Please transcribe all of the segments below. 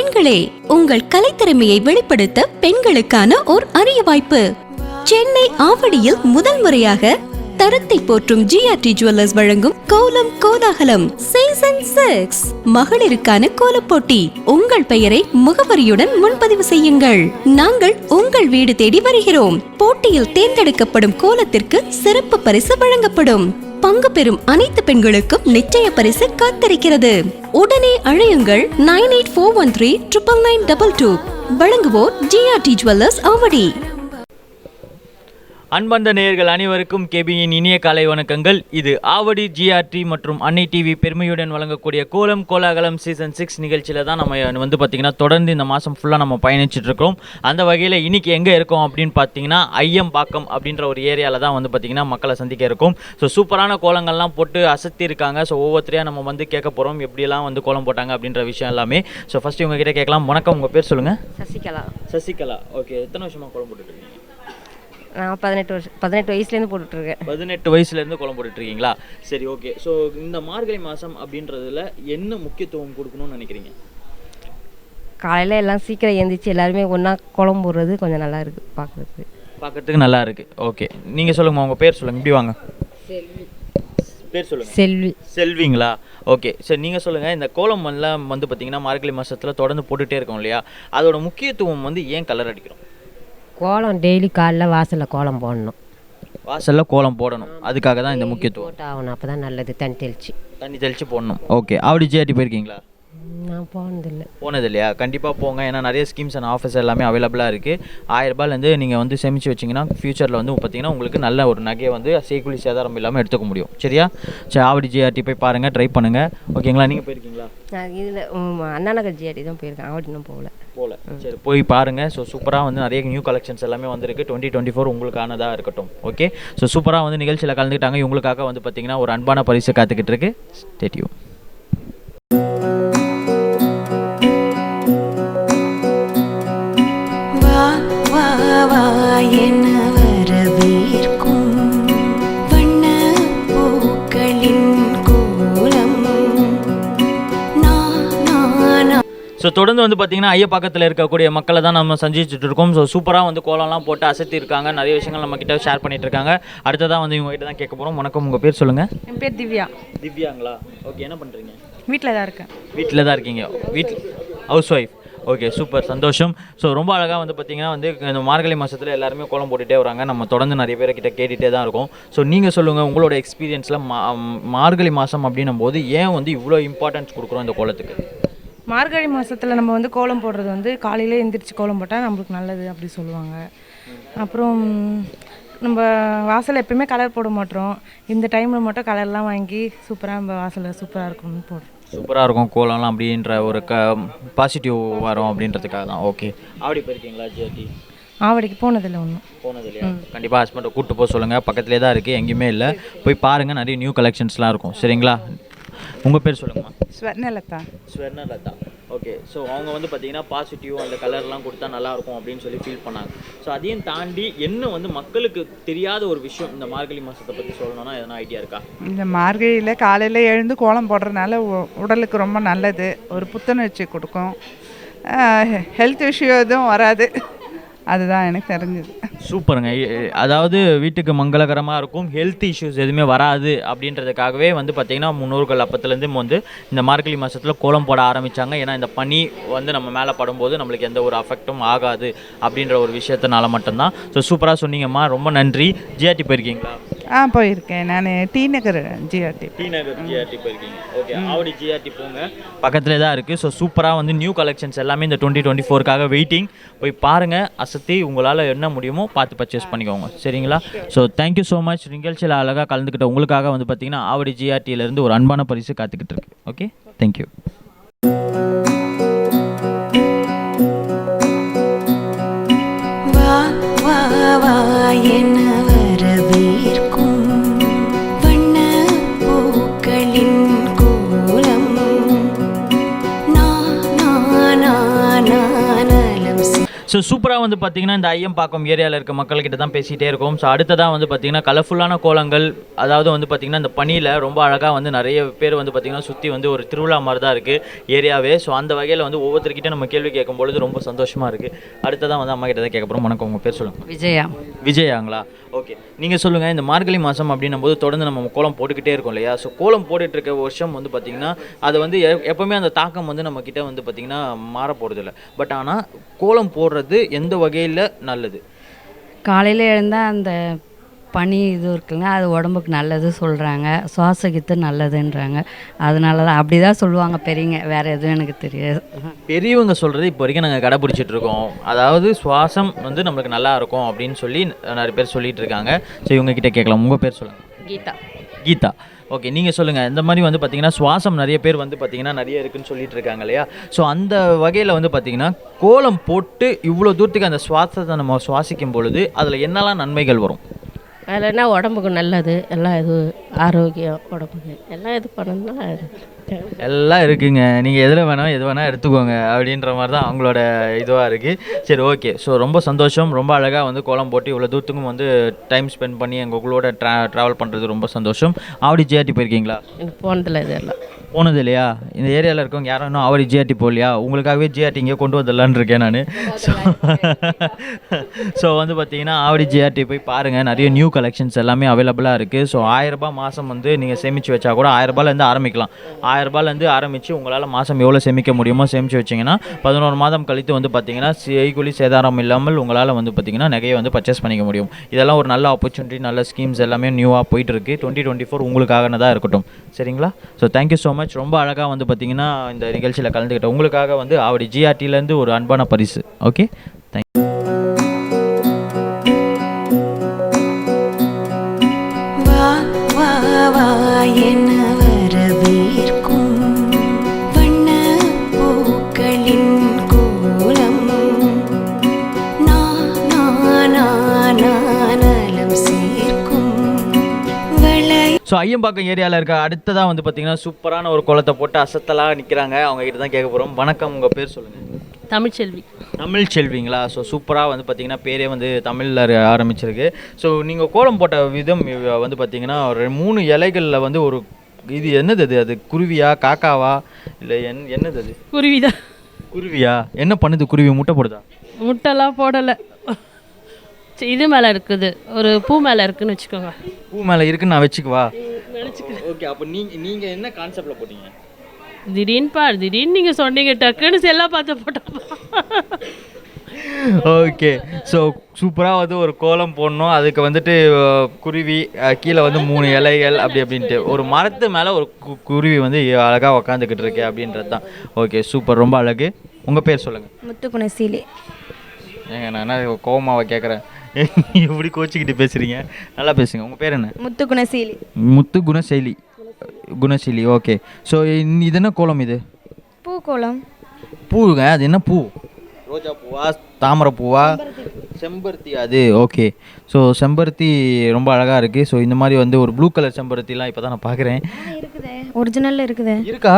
பெண்களே, உங்கள் கலைத்திறமையை வெளிப்படுத்த பெண்களுக்கான ஓர் அரிய வாய்ப்பு. சென்னை ஆவடியில் முதல் முறையாக தரத்தை போற்றும் ஜிஆர்டி ஜுவல்லர்ஸ் வழங்கும் கோலம் கோலாகலம் சீசன் 6 மகளிருக்கான கோலப் போட்டி. உங்கள் பெயரை முகவரியுடன் முன்பதிவு செய்யுங்கள். நாங்கள் உங்கள் வீடு தேடி வருகிறோம். போட்டியில் தேர்ந்தெடுக்கப்படும் கோலத்திற்கு சிறப்பு பரிசு வழங்கப்படும். பங்கு பெறும் அனைத்து பெண்களுக்கும் நிச்சய பரிசு காத்திருக்கிறது. உடனே அழையுங்கள் 9841399922. வழங்குவோர் ஜிஆர்டி ஜுவல்லர்ஸ் ஆவடி. அன்பந்த நேயர்கள் அனைவருக்கும் கேபியின் இனிய காலை வணக்கங்கள். இது ஆவடி ஜிஆர்டி மற்றும் அன்னை டிவி பெருமையுடன் வழங்கக்கூடிய கோலம் கோலாகலம் சீசன் 6 நிகழ்ச்சியில் தான் நம்ம வந்து பார்த்திங்கன்னா தொடர்ந்து இந்த மாதம் ஃபுல்லாக நம்ம பயணிச்சுட்டு இருக்கோம். அந்த வகையில் இன்றைக்கி எங்கே இருக்கோம் அப்படின்னு பார்த்தீங்கன்னா ஐயம்பாக்கம் அப்படின்ற ஒரு ஏரியாவில் தான் வந்து பார்த்திங்கன்னா மக்களை சந்திக்க இருக்கும். ஸோ சூப்பரான கோலங்கள்லாம் போட்டு அசத்தி இருக்காங்க. ஸோ ஒவ்வொருத்தரையாக நம்ம வந்து கேட்க போகிறோம் எப்படியெல்லாம் வந்து கோலம் போட்டாங்க அப்படின்ற விஷயம் எல்லாமே. ஸோ ஃபஸ்ட்டு உங்ககிட்ட கேட்கலாம். வணக்கம், உங்கள் பேர் சொல்லுங்கள். சசிகலா. ஓகே, எத்தனை வருஷமாக கோலம் போட்டுருக்கீங்க? நான் 18 வயசுலேருந்து போட்டுட்ருக்கேன். 18 வயசுலேருந்து கோலம் போட்டுட்ருக்கீங்களா? சரி, ஓகே. ஸோ இந்த மார்கழி மாதம் அப்படின்றதுல என்ன முக்கியத்துவம் கொடுக்கணும்னு நினைக்கிறீங்க? காலையில் எல்லாம் சீக்கிரம் எழுந்திரிச்சு எல்லாருமே ஒன்றா கோலம் போடுறது கொஞ்சம் நல்லா இருக்குது பார்க்குறதுக்கு நல்லா இருக்குது. ஓகே, நீங்கள் சொல்லுங்கள், உங்கள் பேர் சொல்லுங்கள். இப்படி வாங்க. பேர் சொல்லுங்கள். செல்விங்களா? ஓகே, சரி, நீங்கள் சொல்லுங்கள். இந்த கோலம் எல்லாம் வந்து பார்த்திங்கன்னா மார்கழி மாதத்தில் தொடர்ந்து போட்டுகிட்டே இருக்கோம் இல்லையா? அதோட முக்கியத்துவம் வந்து ஏன் கலர் அடிக்கிறோம்? கோலம் டெய்லி காலைல வாசலில் கோலம் போடணும். அதுக்காக தான் இந்த முக்கியத்துவம். போட்டாகணும், அப்போ தான் நல்லது. தண்ணி தெளித்து போடணும். ஓகே, ஆவடி ஜிஆர்டி போயிருக்கீங்களா? நான் போனது இல்லையா? கண்டிப்பாக போங்க. ஏன்னா நிறைய ஸ்கீம்ஸ் அண்ட் ஆஃபர்ஸ் எல்லாமே அவைலபிளாக இருக்குது. 1000 ரூபாயிலேருந்து நீங்கள் வந்து சேமித்து வச்சிங்கன்னா ஃபியூச்சரில் வந்து பார்த்திங்கன்னா உங்களுக்கு நல்ல ஒரு நகையை வந்து செய்கூலி சேதாரம் இல்லாமல் எடுத்துக்க முடியும். சரியா? சரி, ஆவடி ஜிஆர்டி போய் பாருங்கள், ட்ரை பண்ணுங்கள். ஓகேங்களா? நீங்கள் போயிருக்கீங்களா? நான் இதில் அண்ணா நகர் ஜிஆர்டி தான் போயிருக்கேன். ஆவடினும் போகல. சரி, போய் பாருங்கள். ஸோ சூப்பராக வந்து நிறைய நியூ கலெக்ஷன்ஸ் எல்லாமே வந்திருக்கு. 2024 உங்களுக்கானதாக இருக்கட்டும். ஓகே, ஸோ சூப்பராக வந்து நிகழ்ச்சியில் கலந்துக்கிட்டாங்க. இவங்களுக்காக வந்து பார்த்திங்கன்னா ஒரு அன்பான பரிசு காத்துக்கிட்டு இருக்கு. Stay tune. ஸோ தொடர்ந்து வந்து பார்த்திங்கன்னா ஐயப்பாக்கத்தில் இருக்கக்கூடிய மக்களை தான் நம்ம சந்திச்சுட்டு இருக்கோம். ஸோ சூப்பராக வந்து கோலம்லாம் போட்டு அசத்தி இருக்காங்க. நிறைய விஷயங்கள் நம்ம கிட்ட ஷேர் பண்ணிட்டு இருக்காங்க. அடுத்ததாக வந்து இவங்க கிட்ட தான் கேட்க போகிறோம். வணக்கம், உங்கள் பேர் சொல்லுங்கள். என் பேர் திவ்யா. திவ்யாங்களா? ஓகே, என்ன பண்ணுறீங்க? வீட்டில் தான் இருக்கேன். வீட்டில் தான் இருக்கீங்க? House wife. ஓகே, சூப்பர், சந்தோஷம். ஸோ ரொம்ப அழகாக வந்து பார்த்திங்கன்னா வந்து இந்த மார்கழி மாதத்தில் எல்லாருமே கோலம் போட்டுகிட்டே வராங்க. நம்ம தொடர்ந்து நிறைய பேர்கிட்ட கேட்டுகிட்டே தான் இருக்கோம். ஸோ நீங்கள் சொல்லுங்கள், உங்களோட எக்ஸ்பீரியன்ஸில் மார்கழி மாதம் அப்படின்னும் போது ஏன் வந்து இவ்வளோ இம்பார்ட்டன்ஸ் கொடுக்குறோம் இந்த கோலத்துக்கு? மார்கழி மாதத்தில் நம்ம வந்து கோலம் போடுறது வந்து காலையிலே எழுந்திரிச்சு கோலம் போட்டால் நம்மளுக்கு நல்லது அப்படி சொல்லுவாங்க. அப்புறம் நம்ம வாசலில் எப்பயுமே கலர் போட மாட்டோம். இந்த டைமில் மட்டும் கலர்லாம் வாங்கி சூப்பராக நம்ம வாசலில் சூப்பராக இருக்கும்னு போடுறோம். சூப்பராக இருக்கும் கோலம்லாம் அப்படின்ற ஒரு பாசிட்டிவ் வரும் அப்படின்றதுக்காக தான். ஓகே, ஆவடி போயிருக்கீங்களா ஜிஆர்டி? ஆவடிக்கு போனதில்லை, போனது இல்லையா? கண்டிப்பாக ஹஸ்பண்டை கூப்பிட்டு போக சொல்லுங்கள். பக்கத்துலேயே தான் இருக்குது, எங்கேயுமே இல்லை. போய் பாருங்கள், நிறைய நியூ கலெக்ஷன்ஸ்லாம் இருக்கும். சரிங்களா? உங்கள் பேர் சொல்லுங்கம்மா. ஸ்வர்ணலதா. ஓகே, ஸோ அவங்க வந்து பார்த்தீங்கன்னா பாசிட்டிவ் அந்த கலர்லாம் கொடுத்தா நல்லாயிருக்கும் அப்படின்னு சொல்லி ஃபீல் பண்ணாங்க. ஸோ அதையும் தாண்டி என்ன வந்து மக்களுக்கு தெரியாத ஒரு விஷயம் இந்த மார்கழி மாதத்தை பற்றி சொல்லணும்னா எதனா ஐடியா இருக்கா? இந்த மார்கழியில் காலையில் எழுந்து கோலம் போடுறதுனால உடலுக்கு ரொம்ப நல்லது. ஒரு புத்துணர்ச்சி கொடுக்கும். ஹெல்த் இஷ்யூ எதுவும் வராது. அதுதான் எனக்கு தெரிஞ்சது. சூப்பருங்க. அதாவது வீட்டுக்கு மங்களகரமாக இருக்கும், ஹெல்த் இஷ்யூஸ் எதுவுமே வராது அப்படின்றதுக்காகவே வந்து பார்த்திங்கன்னா முன்னோர்கள் அப்பத்துலேருந்து வந்து இந்த மார்கழி மாதத்தில் கோலம் போட ஆரம்பித்தாங்க. ஏன்னா இந்த பனி வந்து நம்ம மேலே படும்போது நம்மளுக்கு எந்த ஒரு அஃபெக்டும் ஆகாது அப்படின்ற ஒரு விஷயத்தினால மட்டும்தான். ஸோ சூப்பராக சொன்னீங்கம்மா, ரொம்ப நன்றி. ஜிஆர்டி போயிருக்கீங்களா? போயிருக்கேன். நான் டி நகர் ஜிஆர்டி போயிருக்கீங்க. ஓகே, ஆவடி ஜிஆர்டி போங்க, பக்கத்துலேயே தான் இருக்குது. ஸோ சூப்பராக வந்து நியூ கலெக்ஷன்ஸ் எல்லாமே இந்த 2024க்காக வெயிட்டிங். போய் பாருங்கள், அசத்தி உங்களால் என்ன முடியுமோ பார்த்து பர்ச்சேஸ் பண்ணிக்கோங்க. சரிங்களா? So thank you so much. நிகழ்ச்சியில் அழகாக கலந்துக்கிட்ட உங்களுக்காக வந்து பார்த்திங்கன்னா ஆவடி ஜிஆர்டியிலேருந்து ஒரு அன்பான பரிசு காத்துக்கிட்டு இருக்கு. Okay, thank you. ஸோ சூப்பராக வந்து பார்த்தீங்கன்னா இந்த ஐயம்பாக்கம் ஏரியாவில் இருக்க மக்கள்கிட்ட தான் பேசிகிட்டே இருக்கோம். ஸோ அடுத்ததாக வந்து பார்த்தீங்கன்னா கலர்ஃபுல்லான கோலங்கள், அதாவது வந்து பார்த்தீங்கன்னா இந்த பனியில் ரொம்ப அழகாக வந்து நிறைய பேர் வந்து பார்த்தீங்கன்னா சுற்றி வந்து ஒரு திருவிழா மாதிரி தான் இருக்குது ஏரியாவே. ஸோ அந்த வகையில் வந்து ஒவ்வொருத்தர்கிட்ட நம்ம கேள்வி கேட்கும் பொழுது ரொம்ப சந்தோஷமாக இருக்குது. அடுத்ததாக வந்து அம்மா கிட்ட தான் கேட்க போகிறோம். வணக்கம், உங்கள் பேர் சொல்லுங்கள். விஜயா. விஜயாங்களா? ஓகே, நீங்கள் சொல்லுங்கள். இந்த மார்கழி மாதம் அப்படின்னும் போது தொடர்ந்து நம்ம கோலம் போட்டுக்கிட்டே இருக்கோம் இல்லையா? ஸோ கோலம் போட்டுட்டு இருக்க வருஷம் வந்து பார்த்திங்கன்னா அது வந்து எப்போவுமே அந்த தாக்கம் வந்து நம்மக்கிட்ட வந்து பார்த்திங்கன்னா மாற போகிறதில்ல. பட் ஆனால் கோலம் போடுறது எந்த வகையில் நல்லது? காலையில் எழுந்தால் அந்த பனி இது இருக்குங்க, அது உடம்புக்கு நல்லது சொல்கிறாங்க, சுவாசகித்து நல்லதுன்றாங்க. அதனால தான் அப்படி தான் சொல்லுவாங்க பெரியங்க, வேறு எதுவும் எனக்கு தெரியாது. பெரியவங்க சொல்கிறது இப்போ வரைக்கும் நாங்கள் கடைப்பிடிச்சிட்டு இருக்கோம். அதாவது சுவாசம் வந்து நம்மளுக்கு நல்லா இருக்கும் அப்படின்னு சொல்லி நிறைய பேர் சொல்லிகிட்டு இருக்காங்க. ஸோ இவங்ககிட்ட கேட்கலாம். உங்கள் பேர் சொல்லுங்கள். கீதா. கீதா. ஓகே, நீங்கள் சொல்லுங்கள். இந்த மாதிரி வந்து பார்த்திங்கன்னா சுவாசம் நிறைய பேர் வந்து பார்த்திங்கன்னா நிறைய இருக்குதுன்னு சொல்லிட்டு இருக்காங்க இல்லையா? ஸோ அந்த வகையில் வந்து பார்த்திங்கன்னா கோலம் போட்டு இவ்வளோ தூரத்துக்கு அந்த சுவாசத்தை நம்ம சுவாசிக்கும் பொழுது அதில் என்னெல்லாம் நன்மைகள் வரும்? அதில் என்ன உடம்புக்கு நல்லது, எல்லாம் இது ஆரோக்கியம் உடம்புக்கு எல்லாம் இது பண்ணணும்னா எல்லாம் இருக்குங்க. நீங்கள் எது வேணால் எடுத்துக்கோங்க அப்படின்ற மாதிரி தான் அவங்களோட இதுவாக இருக்குது. சரி, ஓகே. ஸோ ரொம்ப சந்தோஷம். ரொம்ப அழகாக வந்து கோலம் போட்டு இவ்வளோ தூரத்துக்கும் வந்து டைம் ஸ்பெண்ட் பண்ணி எங்களோட ட்ராவல் பண்ணுறது ரொம்ப சந்தோஷம். ஆவடி ஜிஆர்டி போயிருக்கீங்களா? எனக்கு போனதில்லை, இதெல்லாம் போனது இல்லையா? இந்த ஏரியாவில் இருக்கவங்க யாரும் இன்னும் ஆவடி ஜிஆர்டி போகலையா? உங்களுக்காகவே ஜிஆர்டி இங்கே கொண்டு வந்துடலான்னு இருக்கேன் நான். ஸோ வந்து பார்த்தீங்கன்னா ஆவடி ஜிஆர்டி போய் பாருங்கள். நிறைய நியூ கலெக்ஷன்ஸ் எல்லாமே அவைலபிளாக இருக்குது. ஸோ 1000 ரூபாய் மாதம் வந்து நீங்கள் சேமித்து வச்சா கூட 1000 ரூபாயிலேருந்து ஆரம்பிக்கலாம். 1000 ரூபாயிலேருந்து ஆரம்பித்து உங்களால் மாதம் எவ்வளோ சேமிக்க முடியுமோ சேமித்து வச்சிங்கன்னா 11 மாதம் கழித்து வந்து பார்த்திங்கன்னா செய்கூலி சேதாரம் இல்லாமல் உங்களால் வந்து பார்த்திங்கன்னா நகையை வந்து பர்ச்சேஸ் பண்ணிக்க முடியும். இதெல்லாம் ஒரு நல்ல ஆப்பர்ச்சுனிட்டி, நல்ல ஸ்கீம்ஸ் எல்லாமே நியூவாக போயிட்டுருக்கு. 2024 உங்களுக்காக தான் இருக்கட்டும். சரிங்களா? So thank you so much. ரொம்ப அழகாக வந்து பார்த்திங்கன்னா இந்த நிகழ்ச்சியில் கலந்துக்கிட்டேன். உங்களுக்காக வந்து ஆவடி ஜிஆர்டிலேருந்து ஒரு அன்பான பரிசு. Okay, thank you. ஸோ ஐயம்பாக்கம் ஏரியாவில் இருக்க அடுத்ததாக வந்து பார்த்திங்கன்னா சூப்பரான ஒரு கோலத்தை போட்டு அசத்தலாக நிற்கிறாங்க. அவங்க கிட்ட தான் கேட்க போகிறோம். வணக்கம், உங்கள் பேர் சொல்லுங்கள். தமிழ்ச்செல்வி. தமிழ்ச்செல்விங்களா? ஸோ சூப்பராக வந்து பார்த்திங்கன்னா பேரே வந்து தமிழில் ஆரம்பிச்சிருக்கு. ஸோ நீங்கள் கோலம் போட்ட விதம் வந்து பார்த்திங்கன்னா ஒரு 3 இலைகளில் வந்து ஒரு இது என்னது அது குருவியா காக்காவா இல்லை என்னது அது? குருவிதான். குருவியா? என்ன பண்ணுது குருவி? முட்டை போடுதா? முட்டைலாம் போடலை, இது மேலே இருக்குது, ஒரு பூ மேலே இருக்குதுன்னு வச்சுக்கோங்க. பூ மேலே இருக்குன்னு நான் வச்சுக்குவா? ஓகே, அப்போ நீங்கள் என்ன கான்செப்டில் போட்டீங்க? திடீர்னு நீங்கள் சொன்னீங்க, டக்குன்னு செல்லாம் பார்த்து போட்டோம். ஓகே, ஸோ சூப்பராக வந்து ஒரு கோலம் போடணும். அதுக்கு வந்துட்டு குருவி கீழே வந்து 3 இலைகள் அப்படின்ட்டு ஒரு மரத்து மேலே ஒரு குருவி வந்து அழகாக உக்காந்துக்கிட்டு இருக்கு அப்படின்றது தான். ஓகே, சூப்பர், ரொம்ப அழகு. உங்கள் பேர் சொல்லுங்கள். முத்துக்குணசீலி. ஏங்க நான் என்ன கோவமாவை கேட்குறேன், இப்படி கோச்சிக்கிட்டு பேசுகிறீங்க? நல்லா பேசுங்க. உங்கள் பேர் என்ன? முத்துக்குணசீலி. குணசீலி. ஓகே, ஸோ இது என்ன கோலம்? இது பூக்கோலம். பூங்க, அது என்ன பூ? ரோஜா பூவா, தாமரை பூவா, செம்பருத்தி? அது ஓகே. ஸோ செம்பருத்தி ரொம்ப அழகாக இருக்குது. ஸோ இந்த மாதிரி வந்து ஒரு ப்ளூ கலர் செம்பருத்திலாம் இப்போ தான் நான் பார்க்குறேன். இருக்குதே, ஒரிஜினலில் இருக்குதே. இருக்கா?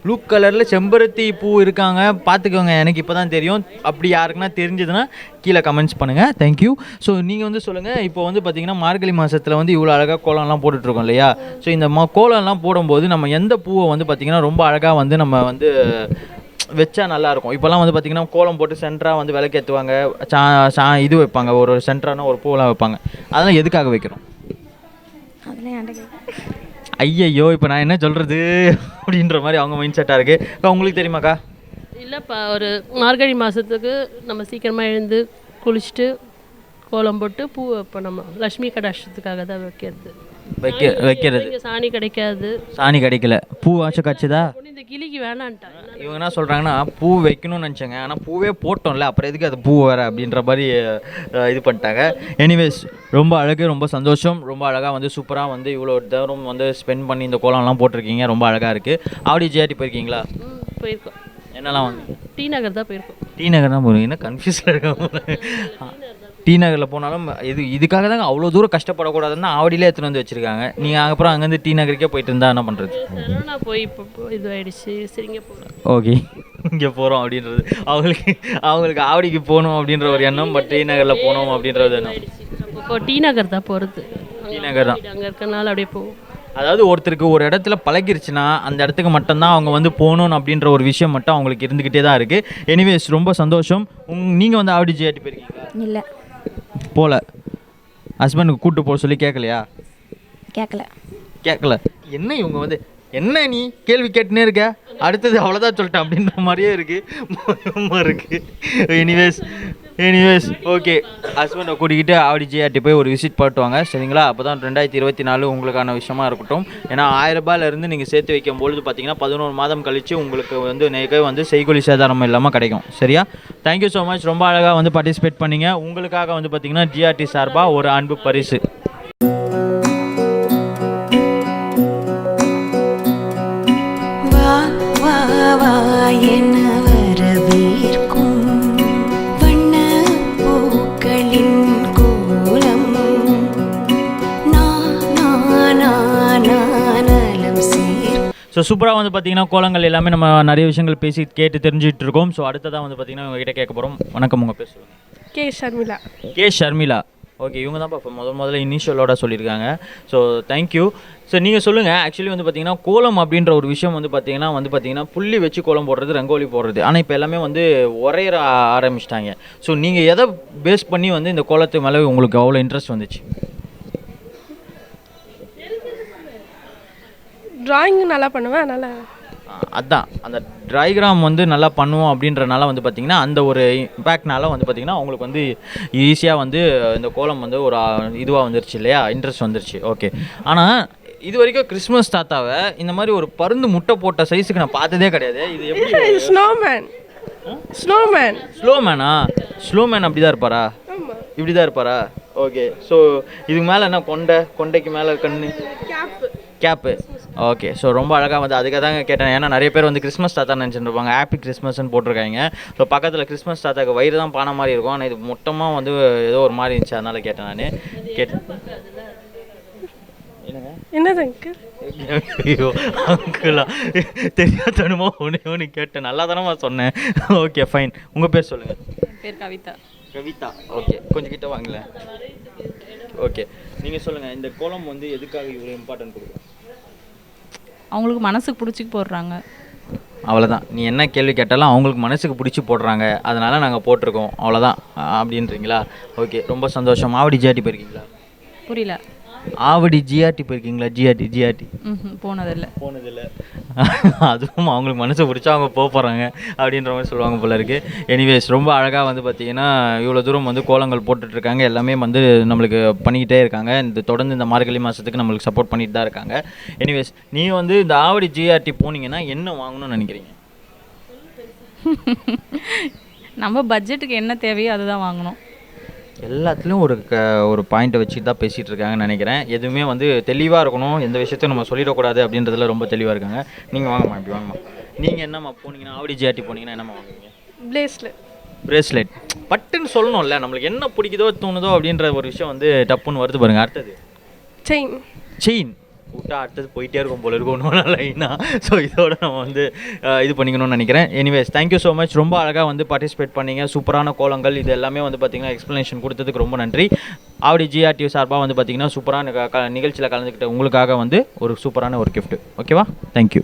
ப்ளூ கலரில் செம்பருத்தி பூ இருக்காங்க, பார்த்துக்கோங்க. எனக்கு இப்போ தான் தெரியும். அப்படி யாருக்குன்னா தெரிஞ்சதுன்னா கீழே கமெண்ட்ஸ் பண்ணுங்கள். தேங்க்யூ. ஸோ நீங்கள் வந்து சொல்லுங்கள். இப்போ வந்து பார்த்திங்கன்னா மார்கழி மாதத்தில் வந்து இவ்வளோ அழகாக கோலம்லாம் போட்டுட்ருக்கோம் இல்லையா? ஸோ இந்த கோலம்லாம் போடும்போது நம்ம எந்த பூவை வந்து பார்த்திங்கன்னா ரொம்ப அழகாக வந்து நம்ம வந்து வச்சா நல்லாயிருக்கும்? இப்போல்லாம் வந்து பார்த்திங்கன்னா கோலம் போட்டு சென்டராக வந்து விளக்கேற்றுவாங்க, இது வைப்பாங்க, ஒரு சென்டரான ஒரு பூவெலாம் வைப்பாங்க. அதெல்லாம் எதுக்காக வைக்கிறோம்? அதெல்லாம் ஐயையோ, இப்போ நான் என்ன சொல்கிறது அப்படின்ற மாதிரி அவங்க மைண்ட் செட்டாக இருக்குது. உங்களுக்கு தெரியுமாக்கா? இல்லைப்பா, ஒரு மார்கழி மாதத்துக்கு நம்ம சீக்கிரமாக எழுந்து குளிச்சுட்டு கோலம் போட்டு பூ வைப்போம். நம்ம லக்ஷ்மி கடாட்சத்துக்காக தான் வைக்கிறது. சாணி கிடைக்காது. சாணி கிடைக்கல. பூ ஆச்சும் காய்ச்சுதா? இந்த கிளிக்கு வேணான்ட்டாங்க. இவங்க என்ன சொல்கிறாங்கன்னா பூ வைக்கணும்னு நினச்சாங்க, ஆனால் பூவே போட்டோம்ல, அப்புறம் எதுக்கு அது பூ வேறு அப்படின்ற மாதிரி இது பண்ணிட்டாங்க. எனிவேஸ், ரொம்ப அழகு, ரொம்ப சந்தோஷம். ரொம்ப அழகாக வந்து சூப்பராக வந்து இவ்வளோ தூரம் வந்து ஸ்பெண்ட் பண்ணி இந்த கோலம்லாம் போட்டிருக்கீங்க. ரொம்ப அழகாக இருக்குது. ஆவடி ஜிஆர்டி போயிருக்கீங்களா? போயிருக்கோம். என்னெல்லாம் வந்து டி நகர் தான் போயிருக்கோம். டி நகர் தான் போகிறீங்க? என்ன கன்ஃபியூஸாக இருக்கும். டி நகரில் போனாலும் இதுக்காக தாங்க அவ்வளோ தூரம் கஷ்டப்படக்கூடாதுன்னு ஆவடியிலே எடுத்துகிட்டு வந்து வச்சுருக்காங்க. நீங்கள் அப்புறம் அங்கேருந்து டி நகருக்கே போயிட்டு இருந்தால் என்ன பண்ணுறது? நான் போய் இப்போ இது ஆகிடுச்சு. சரிங்க போகிறேன். ஓகே, இங்கே போகிறோம் அப்படின்றது. அவங்களுக்கு ஆவடிக்கு போகணும் அப்படின்ற ஒரு எண்ணம், பட் டி நகரில் போகணும் அப்படின்றது எண்ணம். இப்போ டி நகர் தான் போகிறது. டி நகர் தான் அங்கே இருக்கனால அப்படியே போவோம். அதாவது ஒருத்தருக்கு ஒரு இடத்துல பழகிருச்சுன்னா அந்த இடத்துக்கு மட்டும்தான் அவங்க வந்து போகணும் அப்படின்ற ஒரு விஷயம் மட்டும் அவங்களுக்கு இருந்துக்கிட்டே தான் இருக்குது. எனிவேஸ் ரொம்ப சந்தோஷம். நீங்கள் வந்து ஆவடி ஜிஆர்டி போயிருக்கீங்களா? இல்லை, போகல. ஹஸ்பண்டுக்கு கூப்பிட்டு போக சொல்லி கேட்கலையா? கேட்கல. என்ன இவங்க வந்து என்ன நீ கேள்வி கேட்டுனே இருக்க, அடுத்தது அவ்வளோதான் சொல்லிட்டேன் அப்படின்ற மாதிரியே இருக்குது. எனிவேஸ் ஓகே, ஹஸ்பண்டை கூட்டிக்கிட்டு ஆவடி ஜிஆர்டி போய் ஒரு விசிட் பண்ணிட்டு வாங்க, சரிங்களா? அப்போ தான் 2024 உங்களுக்கான விஷயமா இருக்கட்டும். ஏன்னா 1000 ரூபாயிலேருந்து நீங்கள் சேர்த்து வைக்கும்பொழுது பார்த்தீங்கன்னா 11 மாதம் கழித்து உங்களுக்கு வந்து நெகை வந்து செய்கூலி சேதாரம் இல்லாமல் கிடைக்கும். சரியா? Thank you so much. ரொம்ப அழகாக வந்து பார்ட்டிசிபேட் பண்ணிங்க. உங்களுக்காக வந்து பார்த்தீங்கன்னா ஜிஆர்டி சார்பாக ஒரு அன்பு பரிசு. ஸோ சூப்பராக வந்து பார்த்தீங்கன்னா கோலங்கள் எல்லாமே நம்ம நிறைய விஷயங்கள் பேசி கேட்டு தெரிஞ்சுட்டு இருக்கோம். ஸோ அடுத்ததாக வந்து பார்த்தீங்கன்னா உங்ககிட்ட கேட்க போகிறோம். வணக்கம், உங்கள் பேர் சொல்லுங்கள். கே ஷர்மிளா. ஓகே, இவங்க தான் இப்போ முதல்ல இனிஷியலோட சொல்லியிருக்காங்க. So thank you. ஸோ நீங்கள் சொல்லுங்கள். ஆக்சுவலி வந்து பார்த்தீங்கன்னா கோலம் அப்படின்ற ஒரு விஷயம் வந்து பார்த்தீங்கன்னா புள்ளி வச்சு கோலம் போடுறது, ரங்கோலி போடுறது. ஆனால் இப்போ எல்லாமே வந்து உரையிற ஆரம்பிச்சிட்டாங்க. ஸோ நீங்கள் எதை பேஸ் பண்ணி வந்து இந்த கோலத்து மேலே உங்களுக்கு அவ்வளோ இன்ட்ரெஸ்ட் வந்துச்சு? ட்ராயிங் நல்லா பண்ணுவேன், அதனால் அதான் அந்த ட்ரைகிராம் வந்து நல்லா பண்ணுவோம் அப்படின்றனால வந்து பார்த்திங்கன்னா அந்த ஒரு இம்பேக்ட்னால வந்து பார்த்திங்கன்னா அவங்களுக்கு வந்து ஈஸியாக வந்து இந்த கோலம் வந்து ஒரு இதுவாக வந்துருச்சு இல்லையா, இன்ட்ரெஸ்ட் வந்துருச்சு. ஓகே, ஆனால் இது வரைக்கும் கிறிஸ்மஸ் தாத்தாவை இந்த மாதிரி ஒரு பருந்து முட்டை போட்ட சைஸுக்கு நான் பார்த்ததே கிடையாது. இது எப்படி? ஸ்லோமேனா? ஸ்லோமேன் அப்படி தான் இருப்பாரா? இப்படி தான் இருப்பாரா? ஓகே. ஸோ இதுக்கு மேலே என்ன கொண்டைக்கு மேலே கண்ணு கேப்பு. ஓகே. ஸோ ரொம்ப அழகாக வந்து அதுக்காக தாங்க கேட்டேன். ஏன்னா நிறைய பேர் வந்து கிறிஸ்மஸ் தாத்தா நினச்சிட்டு இருப்பாங்க, ஹாப்பி கிறிஸ்மஸ்ன்னு போட்டிருக்காங்க. ஸோ பக்கத்தில் கிறிஸ்மஸ் தாத்தாக்கு வயிறு தான் பான மாதிரி இருக்கும், ஆனால் இது மொத்தமாக வந்து ஏதோ ஒரு மாதிரி இருந்துச்சு, அதனால் கேட்டேன் நான். என்னது ஐயோ அங்கிளா, தெரியாதனமா ஒன்று கேட்டேன், நல்லா தானமா சொன்னேன். Okay fine. உங்கள் பேர் சொல்லுங்கள். பேர் கவிதா. ஓகே, கொஞ்சம் கிட்ட வாங்கல. ஓகே, நீங்கள் சொல்லுங்கள். இந்த கோலம் வந்து எதுக்காக இவ்வளோ இம்பார்ட்டன்ட் கொடுக்கும்? அவங்களுக்கு மனசுக்கு பிடிச்சி போடுறாங்க, அவ்வளோதான். நீ என்ன கேள்வி கேட்டாலும் அவங்களுக்கு மனசுக்கு பிடிச்சி போடுறாங்க, அதனால் நாங்கள் போட்டிருக்கோம், அவ்வளோதான் அப்படின்றீங்களா? ஓகே, ரொம்ப சந்தோஷம். ஆவடி ஜிஆர்டி போயிருக்கீங்களா? புரியல. ஆவடி ஜிஆர்டி போயிருக்கீங்களா? ஜிஆர்டி போனதில்லை. அதுவும் அவங்களுக்கு மனசு பிடிச்சா அவங்க போகிறாங்க அப்படின்ற மாதிரி சொல்லுவாங்க போல இருக்குது. எனிவேஸ் ரொம்ப அழகாக வந்து பார்த்திங்கன்னா இவ்வளோ தூரம் வந்து கோலங்கள் போட்டுட்ருக்காங்க, எல்லாமே வந்து நம்மளுக்கு பண்ணிக்கிட்டே இருக்காங்க. இந்த தொடர்ந்து இந்த மார்கழி மாதத்துக்கு நம்மளுக்கு சப்போர்ட் பண்ணிட்டு தான் இருக்காங்க. எனிவேஸ் நீங்கள் வந்து இந்த ஆவடி ஜிஆர்டி போனீங்கன்னா என்ன வாங்கணும்னு நினைக்கிறீங்க? நம்ம பட்ஜெட்டுக்கு என்ன தேவையோ அதுதான் வாங்கணும். எல்லாத்துலேயும் ஒரு பாயிண்ட்டை வச்சு தான் பேசிகிட்டு இருக்காங்கன்னு நினைக்கிறேன். எதுவுமே வந்து தெளிவாக இருக்கணும், எந்த விஷயத்தையும் நம்ம சொல்லிடக்கூடாது அப்படின்றதுல ரொம்ப தெளிவாக இருக்காங்க. நீங்கள் வாங்கம்மா, இப்படி வாங்கம்மா. நீங்கள் என்னம்மா போனீங்கன்னா ஆவடி ஜிஆர்டி போனீங்கன்னா என்னம்மா வாங்குவீங்க? பிரேஸ்லெட். பட்டுன்னு சொல்லணும்ல, நம்மளுக்கு என்ன பிடிக்குதோ தோணுதோ அப்படின்ற ஒரு விஷயம் வந்து டப்புன்னு வருது பாருங்கள். அடுத்தது செயின். விட்டா அடுத்தது போயிட்டே இருக்கும் போல இருக்கும் ஒன்று லைனா. ஸோ இதோட நம்ம வந்து இது பண்ணிக்கணும்னு நினைக்கிறேன். Anyways thank you so much. ரொம்ப அழகாக வந்து பார்ட்டிசிபேட் பண்ணிங்க. சூப்பரான கோலங்கள் இது எல்லாமே வந்து பார்த்திங்கன்னா எக்ஸ்ப்ளனேஷன் கொடுத்ததுக்கு ரொம்ப நன்றி. ஆவடி ஜிஆர்டி சார்பாக வந்து பார்த்திங்கன்னா சூப்பரான நிகழ்ச்சியில் கலந்துக்கிட்ட உங்களுக்காக வந்து ஒரு சூப்பரான ஒரு கிஃப்ட். ஓகேவா? தேங்க்யூ.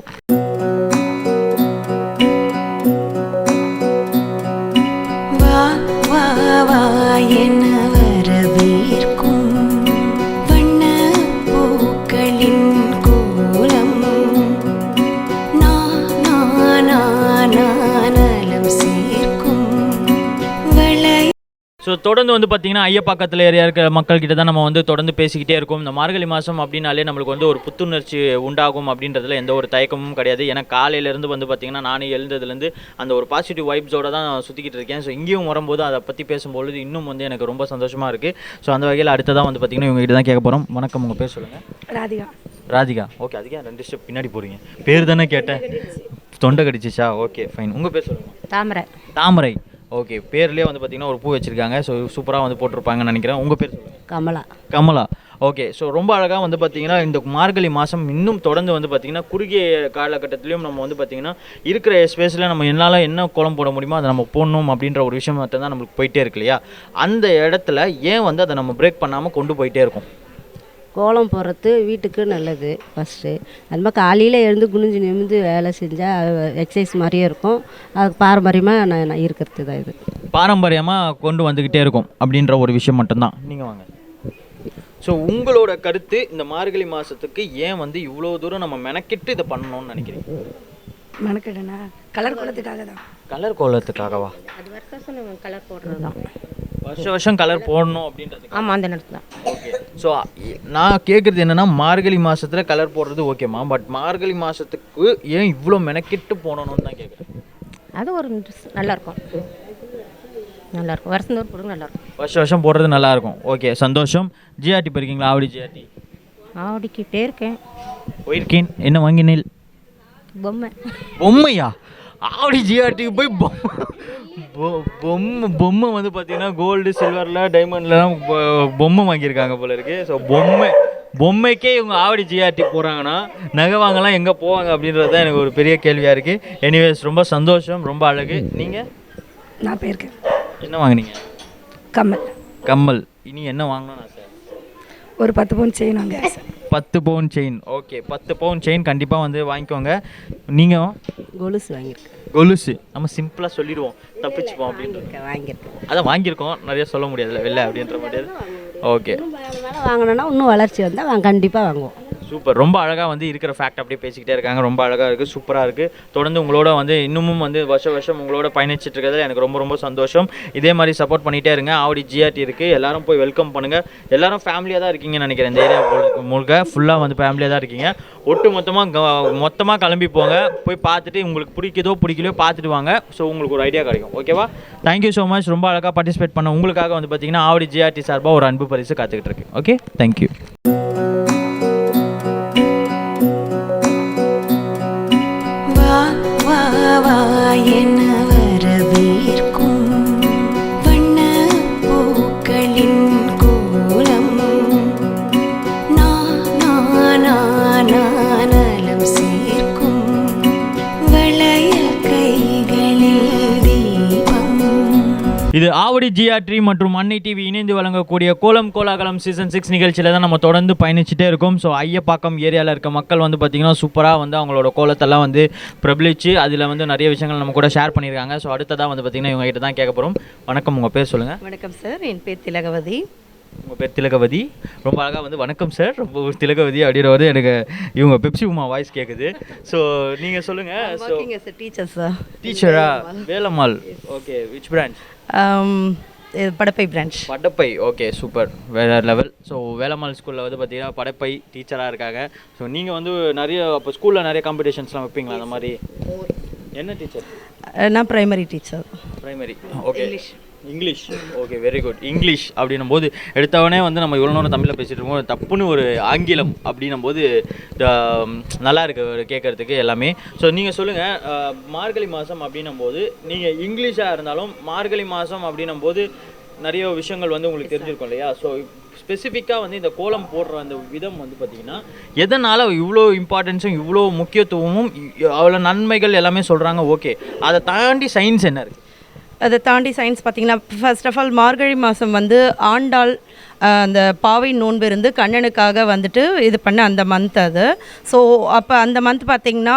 ஸோ தொடர்ந்து வந்து பார்த்திங்கன்னா ஐயப்பாக்கத்தில் ஏரியா இருக்க மக்கள்கிட்ட தான் நம்ம வந்து தொடர்ந்து பேசிக்கிட்டே இருக்கோம். இந்த மார்கழி மாதம் அப்படின்னாலே நம்மளுக்கு வந்து ஒரு புத்துணர்ச்சி உண்டாகும் அப்படின்றதுல எந்த ஒரு தயக்கமும் கிடையாது. ஏன்னா காலையிலேருந்து வந்து பார்த்திங்கன்னா நானே எழுந்ததுலேருந்து அந்த ஒரு பாசிட்டிவ் வைப்ஸோடு தான் சுற்றிக்கிட்டு இருக்கேன். ஸோ இங்கேயும் வரும்போது அதை பற்றி பேசும்பொழுது இன்னும் வந்து எனக்கு ரொம்ப சந்தோஷமாக இருக்குது. ஸோ அந்த வகையில் அடுத்ததான் வந்து பார்த்திங்கன்னா இவங்ககிட்ட தான் கேட்க போகிறோம். வணக்கம், உங்கள் பேர் சொல்லுங்கள். ராதிகா. ஓகே, அதுக்கே 2 ஸ்டெப் பின்னாடி போகிறீங்க. பேர் தானே கேட்டேன், தொண்டை கடிச்சிச்சா? Okay fine. உங்கள் பேர் சொல்லுங்கள். தாமரை. ஓகே, பேர்லேயே வந்து பார்த்திங்கன்னா ஒரு பூ வச்சுருக்காங்க. ஸோ சூப்பராக வந்து போட்டிருப்பாங்கன்னு நினைக்கிறேன். உங்கள் பேர் சொல்லுங்கள். கமலா. ஓகே, ஸோ ரொம்ப அழகாக வந்து பார்த்திங்கன்னா இந்த மார்கழி மாதம் இன்னும் தொடர்ந்து வந்து பார்த்திங்கன்னா குறுகிய காலகட்டத்திலையும் நம்ம வந்து பார்த்திங்கன்னா இருக்கிற ஸ்பேஸில் நம்ம என்னால் என்ன கோலம் போட முடியுமோ அதை நம்ம போடணும் அப்படின்ற ஒரு விஷயம் மட்டும் தான் நம்மளுக்கு போயிட்டே இருக்கு இல்லையா? அந்த இடத்துல ஏன் வந்து அதை நம்ம பிரேக் பண்ணாமல் கொண்டு போயிட்டே இருக்கோம்? கோலம் போடுறது வீட்டுக்கு நல்லது ஃபஸ்ட்டு. அது மாதிரி காலையில் எழுந்து குனிஞ்சு நிமிந்து வேலை செஞ்சால் எக்ஸசைஸ் மாதிரியே இருக்கும். அது பாரம்பரியமாக நான் இருக்கிறது தான் இது. பாரம்பரியமாக கொண்டு வந்துக்கிட்டே இருக்கும் அப்படின்ற ஒரு விஷயம் மட்டும்தான். நீங்கள் வாங்க. ஸோ உங்களோட கருத்து, இந்த மார்கழி மாதத்துக்கு ஏன் வந்து இவ்வளோ தூரம் நம்ம மெனக்கிட்டு இதை பண்ணணும்னு நினைக்கிறீங்க? மெனக்கிட்டேன்னா கலர் கோலத்துக்காக தான். கலர் கோலத்துக்காகவா? அது வருஷம் கலர் போடுறது தான். வருஷம் கலர் போடணும் அப்படின்றது? ஆமாம், அந்த நேரத்தில் தான். ஓகே, ஸோ நான் கேட்குறது என்னென்னா, மார்கழி மாதத்தில் கலர் போடுறது ஓகேம்மா, பட் மார்கழி மாதத்துக்கு ஏன் இவ்வளோ மெனக்கிட்டு போடணும்னு தான் கேட்குறேன். அது ஒரு நல்லாயிருக்கும், நல்லாயிருக்கும். வருஷந்தோறும் போடுறது நல்லாயிருக்கும். வருஷம் போடுறது நல்லாயிருக்கும். ஓகே, சந்தோஷம். ஜிஆர்டி போயிருக்கீங்களா? ஆவடி ஜிஆர்டி? ஆவடிக்கு போயிருக்கேன். போயிருக்கேன். என்ன வாங்கினேன்? பொம்மையா? ஆவடி ஜிஆர்டிக்கு போய் பொம்மை வந்து பார்த்தீங்கன்னா கோல்டு சில்வரில் டைமண்ட்லாம் பொம்மை வாங்கியிருக்காங்க போல இருக்குது. ஸோ பொம்மைக்கே இவங்க ஆவடி ஜிஆர்டி போகிறாங்கன்னா நகை வாங்கலாம் எங்கே போவாங்க அப்படின்றது தான் எனக்கு ஒரு பெரிய கேள்வியாக இருக்குது. எனிவேஸ், ரொம்ப சந்தோஷம், ரொம்ப அழகு. நீங்கள்? நான் போயிருக்கேன். என்ன வாங்கினீங்க? கம்மல். இனி என்ன வாங்கணும்னு ஆசை? ஒரு 10 பவுன் செயின் வாங்க. 10 பவுன் செயின். ஓகே, 10 பவுன் செயின் கண்டிப்பாக வந்து வாங்கிக்கோங்க. நீங்கள்? கொலுசு வாங்கியிருக்கேன். கொலுசு நம்ம சிம்பிளாக சொல்லிடுவோம், தப்பிச்சுப்போம் அப்படின்ட்டு. வாங்கியிருக்கேன். அதான் வாங்கியிருக்கோம், நிறைய சொல்ல முடியாதுல்ல வெளில அப்படின்ற மாதிரி. ஓகே, வாங்கினோன்னா இன்னும் வளர்ச்சி வந்தால் கண்டிப்பாக வாங்குவோம். சூப்பர். ரொம்ப அழகாக வந்து இருக்கிற ஃபேக்ட் அப்படியே பேசிக்கிட்டே இருக்காங்க. ரொம்ப அழகாக இருக்குது, சூப்பராக இருக்குது. தொடர்ந்து உங்களோட வந்து இன்னமும் வந்து வருஷம் உங்களோட பயணிச்சுட்டு இருக்கிறதுல எனக்கு ரொம்ப சந்தோஷம். இதே மாதிரி சப்போர்ட் பண்ணிகிட்டே இருங்க. ஆவடி ஜிஆர்டி இருக்குது, எல்லாரும் போய் வெல்கம் பண்ணுங்கள். எல்லாரும் ஃபேமிலியாக தான் இருக்கீங்கன்னு நினைக்கிறேன். இந்த ஏரியா முழுக்க ஃபுல்லாக வந்து ஃபேமிலியாக தான் இருக்கீங்க. ஒட்டு மொத்தமாக கிளம்பி போங்க, போய் பார்த்துட்டு உங்களுக்கு பிடிக்குதோ பிடிக்கலையோ பார்த்துட்டு வாங்க. ஸோ உங்களுக்கு ஒரு ஐடியா கிடைக்கும். ஓகேவா? Thank you so much. ரொம்ப அழகாக பார்ட்டிசிபேட் பண்ண உங்களுக்காக வந்து பார்த்தீங்கன்னா ஆவடி ஜிஆர்டி சார்பாக ஒரு அன்பு பரிசு காத்துக்கிட்டு இருக்கு. Okay, thank you. என்ன வரவேற்கும் வண்ண பூக்களின் கோலம் நானம் சேர்க்கும் வளையல் கைகளில் தீபம். இது ஆவடி ஜிஆர்டி மற்றும் அன்னை டிவி இணைந்து வழங்கக்கூடிய கோலம் கோலாகலம் சீசன் 6 நிகழ்ச்சியில் தான் நம்ம தொடர்ந்து பயணிச்சுட்டே இருக்கோம். ஸோ ஐயப்பாக்கம் ஏரியாவில் இருக்க மக்கள் வந்து பார்த்திங்கன்னா சூப்பராக வந்து அவங்களோட கோலத்தெல்லாம் வந்து பிரபலிச்சு அதில் வந்து நிறைய விஷயங்கள் நம்ம கூட ஷேர் பண்ணியிருக்காங்க. ஸோ அடுத்ததாக வந்து பார்த்திங்கன்னா இவங்க கிட்ட தான் கேட்க போகிறோம். வணக்கம், உங்கள் பேர் சொல்லுங்கள். வணக்கம் சார், என் பேர் திலகவதி. உங்கள் பேர் திலகவதி. ரொம்ப அழகாக வந்து வணக்கம் சார், ரொம்ப திலகவதி அப்படின்ற வந்து எனக்கு இவங்க பெப்சி உமா வாய்ஸ் கேட்குது. ஸோ நீங்கள் சொல்லுங்கள். So teacher sir. டீச்சரா? Velammal. Okay, which branch? Padappai branch. Padappai. Okay, super, வேற லெவல். ஸோ வேலம்மாள் ஸ்கூலில் வந்து பார்த்தீங்கன்னா படப்பை டீச்சராக இருக்காங்க. ஸோ நீங்கள் வந்து நிறைய அப்போ ஸ்கூலில் நிறைய காம்படிஷன்ஸ்லாம் வைப்பீங்களா அந்த மாதிரி? என்ன டீச்சர்? நான் primary teacher. Primary. Okay, English. Okay, very good. English அப்படின்னும் போது எடுத்தவொடனே வந்து நம்ம இவ்வளோ நேரம் தமிழில் பேசிகிட்டு இருக்கோம், தப்புன்னு ஒரு ஆங்கிலம் அப்படின்னும் போது நல்லா இருக்குது கேட்குறதுக்கு எல்லாமே. ஸோ நீங்கள் சொல்லுங்கள், மார்கழி மாதம் அப்படின்னும் போது நீங்கள் இங்கிலீஷாக இருந்தாலும் மார்கழி மாதம் அப்படின்னும் போது நிறைய விஷயங்கள் வந்து உங்களுக்கு தெரிஞ்சிருக்கும் இல்லையா? ஸோ ஸ்பெசிஃபிக்காக வந்து இந்த கோலம் போடுற அந்த விதம் வந்து பார்த்திங்கன்னா எதனால் இவ்வளோ இம்பார்ட்டன்ஸும் இவ்வளோ முக்கியத்துவமும் அவ்வளோ நன்மைகள் எல்லாமே சொல்கிறாங்க. ஓகே, அதை தாண்டி சயின்ஸ் என்ன இருக்குது? அதை தாண்டி சயின்ஸ் பார்த்திங்கன்னா, ஃபர்ஸ்ட் ஆஃப் ஆல் மார்கழி மாதம் வந்து ஆண்டாள் அந்த பாவை நோன்பு இருந்து கண்ணனுக்காக வந்துட்டு இது பண்ண அந்த மந்த் அது. ஸோ அப்போ அந்த மந்த் பார்த்திங்கன்னா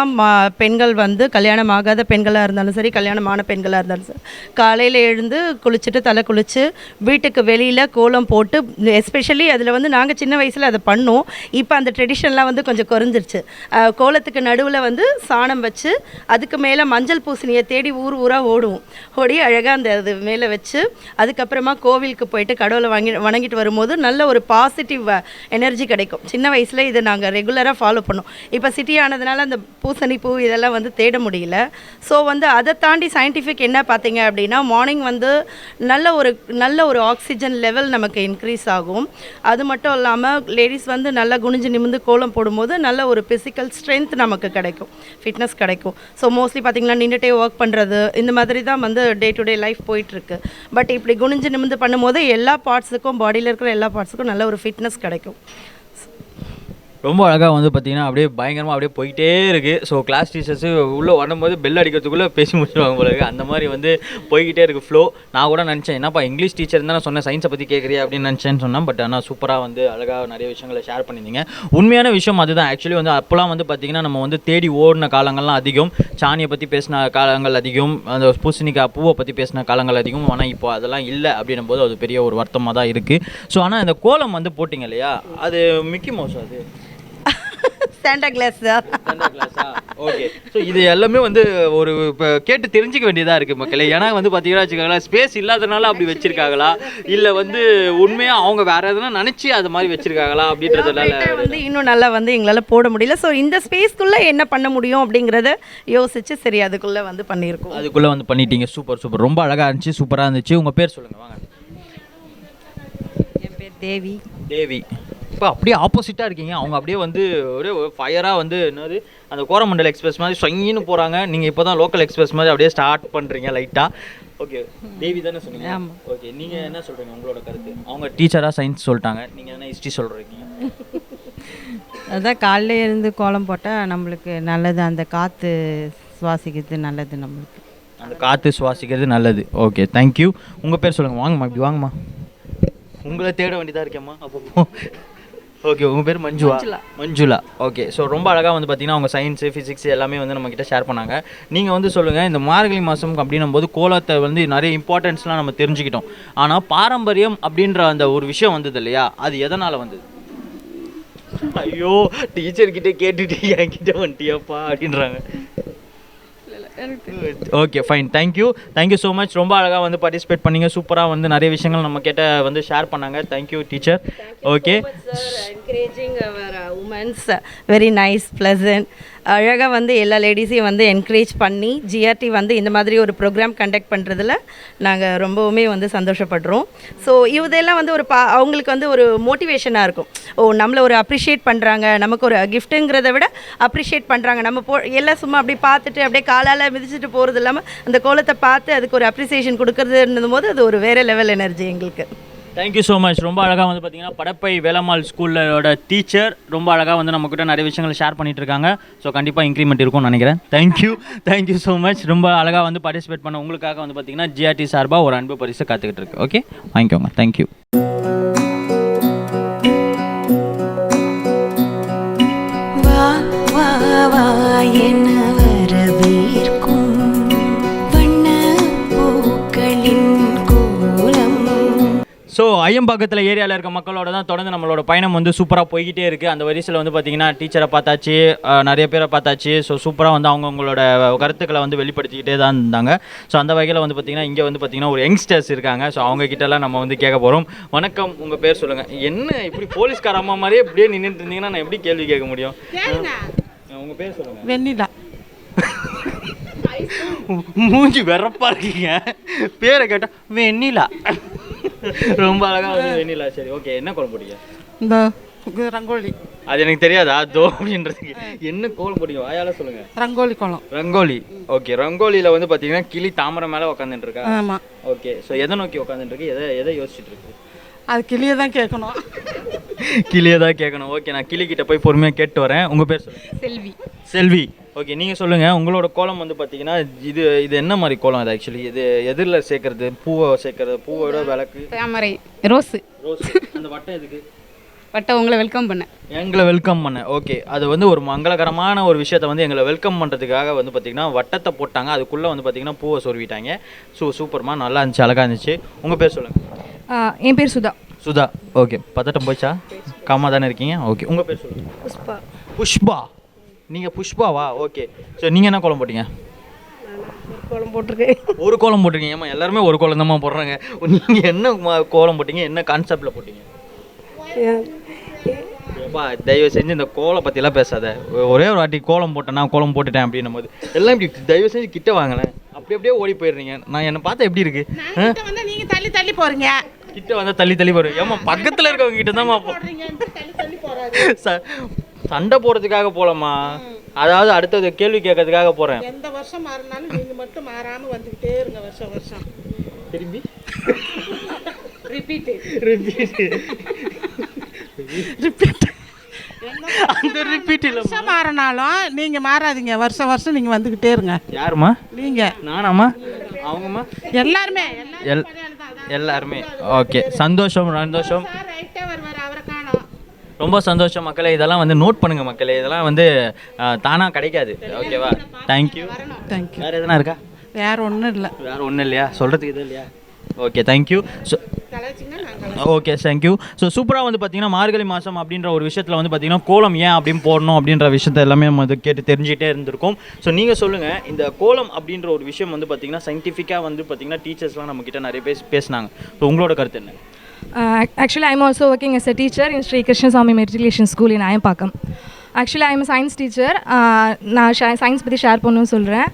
பெண்கள் வந்து கல்யாணம் ஆகாத பெண்களாக இருந்தாலும் சரி, கல்யாணமான பெண்களாக இருந்தாலும் சரி, காலையில் எழுந்து குளிச்சுட்டு தலை குளித்து வீட்டுக்கு வெளியில் கோலம் போட்டு, எஸ்பெஷலி அதில் வந்து நாங்கள் சின்ன வயசில் அதை பண்ணோம். இப்போ அந்த ட்ரெடிஷன்லாம் வந்து கொஞ்சம் குறைஞ்சிருச்சு. கோலத்துக்கு நடுவில் வந்து சாணம் வச்சு அதுக்கு மேலே மஞ்சள் பூசணியை தேடி ஊராக ஓடுவோம். ஓடி அழகாக அந்த அது மேலே வச்சு அதுக்கப்புறமா கோவிலுக்கு போயிட்டு கடவுளை வணங்கிட்டு வரும்போது நல்ல ஒரு பாசிட்டிவ் எனர்ஜி கிடைக்கும். சின்ன வயசில் இதை நாங்கள் ரெகுலராக ஃபாலோ பண்ணோம். இப்போ சிட்டி ஆனதுனால அந்த பூசணி பூ இதெல்லாம் வந்து தேட முடியல. ஸோ வந்து அதை தாண்டி சயின்டிஃபிக் என்ன பார்த்தீங்க அப்படின்னா, மார்னிங் வந்து நல்ல ஒரு ஆக்சிஜன் லெவல் நமக்கு இன்க்ரீஸ் ஆகும். அது மட்டும் இல்லாமல் லேடிஸ் வந்து நல்லா குனிஞ்சு நிமிந்து கோலம் போடும்போது நல்ல ஒரு ஃபிசிக்கல் ஸ்ட்ரென்த் நமக்கு கிடைக்கும், ஃபிட்னஸ் கிடைக்கும். ஸோ மோஸ்ட்லி பார்த்திங்கன்னா நின்றுட்டே ஒர்க் பண்ணுறது இந்த மாதிரி தான் வந்து டே டு டே லைஃப் போயிட்டுருக்கு. பட் இப்படி குனிஞ்சு நிமிந்து பண்ணும்போது எல்லா பார்ட்ஸுக்கும் பாடியில் பாடியில் இருக்கிற எல்லா பார்ட்ஸுக்கும் நல்ல ஒரு ஃபிட்னஸ் கிடைக்கும். ரொம்ப அழகாக வந்து பார்த்தீங்கன்னா அப்படியே பயங்கரமாக அப்படியே போயிட்டே இருக்குது. ஸோ கிளாஸ் டீச்சர்ஸு உள்ளே வரும்போது பெல் அடிக்கிறதுக்குள்ளே பேசி முடிச்சுடுவாங்க போல இருக்குது. அந்த மாதிரி வந்து போய்கிட்டே இருக்குது ஃப்ளோ. நான் கூட நினச்சேன் என்னப்பா இங்கிலீஷ் டீச்சர் தான் நான் சொன்னேன் சயின்ஸை பற்றி கேட்குறியா அப்படின்னு நினச்சேன்னு சொன்னேன். பட் ஆனால் சூப்பராக வந்து அழகாக நிறைய விஷயங்களை ஷேர் பண்ணியிருந்தீங்க. உண்மையான விஷயம் அதுதான். ஆக்சுவலி வந்து அப்போலாம் வந்து பார்த்திங்கன்னா நம்ம வந்து தேடி ஓடின காலங்கள்லாம் அதிகம். சாணியை பற்றி பேசின காலங்கள் அதிகம், அந்த பூசணிக்காய் பூவை பற்றி பேசின காலங்கள் அதிகம். ஆனால் இப்போ அதெல்லாம் இல்லை அப்படின்னும் போது அது பெரிய ஒரு வருத்தமாக தான் இருக்குது. ஸோ ஆனால் இந்த கோலம் வந்து போட்டிங்க இல்லையா, அது மிக்கி மவுஸ், அது சாண்டா கிளாஸ் தான். ஓகே. ஸோ இது எல்லாமே வந்து ஒரு இப்போ கேட்டு தெரிஞ்சிக்க வேண்டியதாக இருக்குது மக்களே. ஏன்னா வந்து பார்த்தீங்கன்னா வச்சுக்கோங்களேன், ஸ்பேஸ் இல்லாதனால அப்படி வச்சிருக்காங்களா இல்லை வந்து உண்மையாக அவங்க வேறு எதுனா நினச்சி அது மாதிரி வச்சுருக்காங்களா அப்படின்றதுனால வந்து இன்னும் நல்லா வந்து எங்களால் போட முடியல. ஸோ இந்த ஸ்பேஸ்க்குள்ளே என்ன பண்ண முடியும் அப்படிங்கிறத யோசிச்சு சரி அதுக்குள்ளே வந்து பண்ணியிருக்கோம். அதுக்குள்ளே வந்து பண்ணிட்டீங்க. சூப்பர் சூப்பர், ரொம்ப அழகாக இருந்துச்சு, சூப்பராக இருந்துச்சு. உங்கள் பேர் சொல்லுங்கள். வாங்க. என் பேர் தேவி. தேவி. இப்போ அப்படியே ஆப்போசிட்டாக இருக்கீங்க. அவங்க அப்படியே வந்து ஒரே ஃபயராக வந்து என்னது அந்த கோரமண்டல் எக்ஸ்பிரஸ் மாதிரி சொங்கின்னு போகிறாங்க. நீங்கள் இப்போ தான் லோக்கல் எக்ஸ்பிரஸ் மாதிரி அப்படியே ஸ்டார்ட் பண்ணுறீங்க லைட்டாக. ஓகே, தேவி தானே சொன்னீங்க? ஆமாம். ஓகே, நீங்கள் என்ன சொல்கிறீங்க உங்களோட கருத்து? அவங்க டீச்சராக சயின்ஸ் சொல்லிட்டாங்க, நீங்கள் என்ன ஹிஸ்ட்ரி சொல்கிறீங்க? அதுதான் காலையில இருந்து கோலம் போட்டால் நம்மளுக்கு நல்லது, அந்த காற்று சுவாசிக்கிறது நல்லது நம்மளுக்கு. அந்த காற்று சுவாசிக்கிறது நல்லது. Okay, thank you. உங்கள் பேர் சொல்லுங்கள். வாங்கம்மா, இப்படி வாங்கம்மா. உங்களை தேட வேண்டியதாக இருக்கேம்மா அப்பப்போ. ஓகே, உங்கள் பேர் மஞ்சுவா? மஞ்சுளா. ஓகே. ஸோ ரொம்ப அழகாக வந்து பார்த்தீங்கன்னா அவங்க சயின்ஸு ஃபிசிக்ஸ் எல்லாமே வந்து நம்மக்கிட்ட ஷேர் பண்ணாங்க. நீங்கள் வந்து சொல்லுங்கள், இந்த மார்கழி மாதம் அப்படின்னும் போது கோலத்தை வந்து நிறைய இம்பார்ட்டன்ஸ்லாம் நம்ம தெரிஞ்சுக்கிட்டோம். ஆனால் பாரம்பரியம் அப்படின்ற அந்த ஒரு விஷயம் வந்தது இல்லையா, அது எதனால் வந்தது? ஐயோ, டீச்சர்கிட்ட கேட்டுட்டு என்கிட்ட வந்துட்டியாப்பா அப்படின்றாங்க. Okay, fine, thank you. Thank you so much. ரொம்ப அழகாக வந்து பார்ட்டிசிபேட் பண்ணிங்க. சூப்பராக வந்து நிறைய விஷயங்கள் நம்ம கிட்ட வந்து ஷேர் பண்ணாங்க. Thank you teacher. ஓகே, என்கரேஜிங் அவர் உமன்ஸ், வெரி நைஸ், ப்ளசன்ட். அழகாக வந்து எல்லா லேடிஸையும் வந்து என்கரேஜ் பண்ணி ஜிஆர்டி வந்து இந்த மாதிரி ஒரு ப்ரோக்ராம் கண்டக்ட் பண்ணுறதுல நாங்கள் ரொம்பவுமே வந்து சந்தோஷப்படுறோம். ஸோ இதெல்லாம் வந்து ஒரு அவங்களுக்கு வந்து ஒரு மோட்டிவேஷனாக இருக்கும். ஓ, நம்மளை ஒரு அப்ரிஷியேட் பண்ணுறாங்க, நமக்கு ஒரு கிஃப்ட்டுங்கிறத விட அப்ரிஷியேட் பண்ணுறாங்க. நம்ம எல்லாம் சும்மா அப்படியே பார்த்துட்டு அப்படியே காலால் மிதிச்சுட்டு போகிறது இல்லாமல் அந்த கோலத்தை பார்த்து அதுக்கு ஒரு அப்ரிசியேஷன் கொடுக்குறதுன்னும் போது அது ஒரு வேறு லெவல் எனர்ஜி எங்களுக்கு. Thank you so much. ரொம்ப அழகாக வந்து பார்த்தீங்கன்னா படப்பை வேலம்மாள் ஸ்கூலோட டீச்சர் ரொம்ப அழகாக வந்து நம்மக்கிட்ட நிறைய விஷயங்கள் ஷேர் பண்ணிகிட்டு இருக்காங்க. ஸோ கண்டிப்பாக இன்க்ரிமெண்ட் இருக்கும்னு நினைக்கிறேன். Thank you so much. ரொம்ப அழகாக வந்து பார்ட்டிசிபேட் பண்ண உங்களுக்காக வந்து பார்த்தீங்கன்னா ஜிஆர்டி சார்பாக ஒரு அன்பு பரிசு காத்துக்கிட்டு இருக்கு. ஓகே, வாங்கிக்கோங்க. தேங்க்யூ. ஸோ ஐயம்பாக்கத்தில் ஏரியாவில் இருக்க மக்களோட தான் தொடர்ந்து நம்மளோட பயணம் வந்து சூப்பராக போய்கிட்டே இருக்குது. அந்த வரிசையில் வந்து பார்த்திங்கன்னா டீச்சரை பார்த்தாச்சு, நிறைய பேரை பார்த்தாச்சு. ஸோ சூப்பராக வந்து அவங்களோட கருத்துக்களை வந்து வெளிப்படுத்திக்கிட்டே தான் இருந்தாங்க. ஸோ அந்த வகையில் வந்து பார்த்திங்கன்னா இங்கே வந்து பார்த்திங்கன்னா ஒரு யங்ஸ்டர்ஸ் இருக்காங்க. ஸோ அவங்கக்கிட்டலாம் நம்ம வந்து கேட்க போகிறோம். வணக்கம், உங்கள் பேர் சொல்லுங்கள். என்ன இப்படி போலீஸ்கார அம்மா மாதிரியே இப்படியே நின்றுட்டு இருந்தீங்கன்னா நான் எப்படி கேள்வி கேட்க முடியும்? உங்கள் பேர் சொல்லுங்கள். வெண்ணிலா. மூஞ்சி வெறப்பா இருக்கீங்க, பேரை கேட்டால் வெண்ணிலா. ரொம்ப அழகாக வந்து வெண்ணிலா. சரி, ஓகே. என்ன கோலம் போட்டீங்க? இந்த ரங்கோலி. அது எனக்கு தெரியாதா தோ அப்படின்றதுக்கு? என்ன கோலம் போட்டீங்க வாயால சொல்லுங்க. ரங்கோலி கோலம். ரங்கோலி. ஓகே, ரங்கோலியில் வந்து பார்த்தீங்கன்னா கிளி தாமரை மேலே உட்காந்துட்டு இருக்கா? ஆமாம். ஓகே. ஸோ எதை நோக்கி உட்காந்துட்டு இருக்கு? எதை யோசிச்சுட்டு இருக்கு? அது கிளியை தான் கேட்கணும். கிளியை தான் கேட்கணும். ஓகே, நான் கிளிக்கிட்ட போய் பொறுமையாக கேட்டு வரேன். உங்கள் பேர் சொல்லுங்கள். செல்வி. செல்வி. ஓகே, நீங்கள் சொல்லுங்கள். உங்களோட கோலம் வந்து பார்த்தீங்கன்னா இது என்ன மாதிரி கோலம்? அது ஆக்சுவலி இது எதிரில் சேர்க்கறது? பூவை சேர்க்கறது? பூவோட விளக்கு? தாமரை. ரோஸு. அந்த வட்டம் எதுக்கு? வட்டம் உங்களை வெல்கம் பண்ண. எங்களை வெல்கம் பண்ண. ஓகே, அது வந்து ஒரு மங்களகரமான ஒரு விஷயத்தை வந்து எங்களை வெல்கம் பண்ணுறதுக்காக வந்து பார்த்திங்கன்னா வட்டத்தை போட்டாங்க. அதுக்குள்ளே வந்து பார்த்திங்கன்னா பூவை சொருவிட்டாங்க. சூப்பர்மா, நல்லா இருந்துச்சு, அழகாக இருந்துச்சு. உங்கள் பேர் சொல்லுங்கள். என் பேர் சுதா. சுதா. ஓகே, பதட்டம் போச்சா? காமா தானே இருக்கீங்க? ஓகே, உங்கள் பேர் சொல்லுங்கள். புஷ்பா. புஷ்பா. நீங்கள் புஷ்பாவா? ஓகே. ஸோ நீங்கள் என்ன கோலம் போட்டீங்க? கோலம் போட்டிருக்கேன். ஒரு கோலம் போட்டிருக்கீங்க. ஏமா எல்லாருமே ஒரு கோலம் தான் போடுறாங்க. நீங்கள் என்ன கோலம் போட்டீங்க? என்ன கான்செப்டில் போட்டீங்க? ஏப்பா, தயவு செஞ்சு இந்த கோலம் பற்றிலாம் பேசாத. ஒரே ஒரு வாட்டி கோலம் போட்டேன்னா கோலம் போட்டுட்டேன் அப்படின்னும் போது எல்லாம் இப்படி தயவு செஞ்சு கிட்ட வாங்கினேன். அப்படியே ஓடி போயிடுறீங்க. நான் என்னை பார்த்தா எப்படி இருக்கு? நீங்கள் தள்ளி தள்ளி போகிறீங்க. கிட்ட வந்தால் தள்ளி தள்ளி போகிறேன். ஏமா பக்கத்தில் இருக்கவங்க கிட்ட தான்மா சண்டை போடுறதுக்காக போகலாமா? அதாவது அடுத்தது கேள்வி கேட்கறதுக்காக போகிறேன். எந்த வருஷம் மாறினாலும் நீங்கள் மட்டும் மாறாமல் வந்துக்கிட்டே இருங்க வருஷம் வருஷம். திரும்பி ரிப்பீட் அந்த ரிப்பீட் இல்லை வருஷம் மாறினாலும் நீங்கள் மாறாதீங்க, வருஷம் வருஷம் நீங்கள் வந்துக்கிட்டே இருங்க. யாருமா? நீங்கள். நானாம்மா? அவங்கம்மா? எல்லாருமே எல்லாருமே. ஓகே, சந்தோஷம் சந்தோஷம், அவரை காணோம். ரொம்ப சந்தோஷம் மக்களே. இதெல்லாம் வந்து நோட் பண்ணுங்க மக்களே, இதெல்லாம் வந்து தானாக கிடைக்காது. ஓகேவா? தேங்க்யூ. தேங்க்யூ. வேறு எதனா இருக்கா? வேறு ஒன்றும் இல்லை. வேறு ஒன்றும் இல்லையா? சொல்கிறதுக்கு இது இல்லையா? Okay, thank you. So okay, thank you. So சூப்பராக வந்து பார்த்தீங்கன்னா மார்கழி மாதம் அப்படின்ற ஒரு விஷயத்தில் வந்து பார்த்தீங்கன்னா கோலம் ஏன் அப்படின்னு போடணும் அப்படின்ற விஷயத்த எல்லாமே நம்ம வந்து கேட்டு தெரிஞ்சுக்கிட்டே இருந்திருக்கோம். ஸோ நீங்கள் சொல்லுங்கள், இந்த கோலம் அப்படின்ற ஒரு விஷயம் வந்து பார்த்தீங்கன்னா சயின்டிஃபிக்காக வந்து பார்த்தீங்கன்னா டீச்சர்ஸ்லாம் நம்மக்கிட்ட நிறைய பேசினாங்க. ஸோ உங்களோட கருத்து என்ன? Actually, I'm also working as a teacher in Sri Krishna Swami Matriculation School in Ayampakam. Actually, I'm a science teacher. நான் சயின்ஸ் பற்றி ஷேர் பண்ணணும்னு சொல்கிறேன்.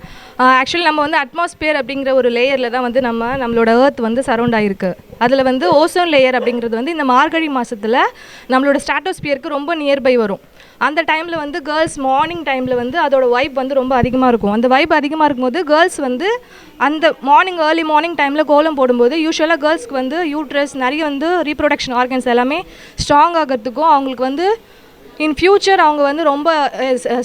ஆக்சுவலி நம்ம வந்து அட்மாஸ்பியர் அப்படிங்கிற ஒரு லேயரில் தான் வந்து நம்மளோட எர்த் வந்து சரௌண்ட் ஆகிருக்கு. அதில் வந்து ஓசோன் லேயர் அப்படிங்கிறது வந்து இந்த மார்கழி மாதத்தில் நம்மளோட ஸ்ட்ராட்டோஸ்பியருக்கு ரொம்ப நியர்பை வரும். அந்த டைமில் வந்து கேர்ள்ஸ் மார்னிங் டைமில் வந்து அதோட வைப் வந்து ரொம்ப அதிகமாக இருக்கும். அந்த வைப் அதிகமாக இருக்கும்போது கேர்ள்ஸ் வந்து அந்த ஏர்லி மார்னிங் டைமில் கோலம் போடும்போது யூஸ்வலாக கேர்ள்ஸ்க்கு வந்து யூட்ரஸ் நிறைய வந்து ரீப்ரொடக்ஷன் ஆர்கன்ஸ் எல்லாமே ஸ்ட்ராங் ஆகிறதுக்கும், அவங்களுக்கு வந்து இன் ஃப்யூச்சர் அவங்க வந்து ரொம்ப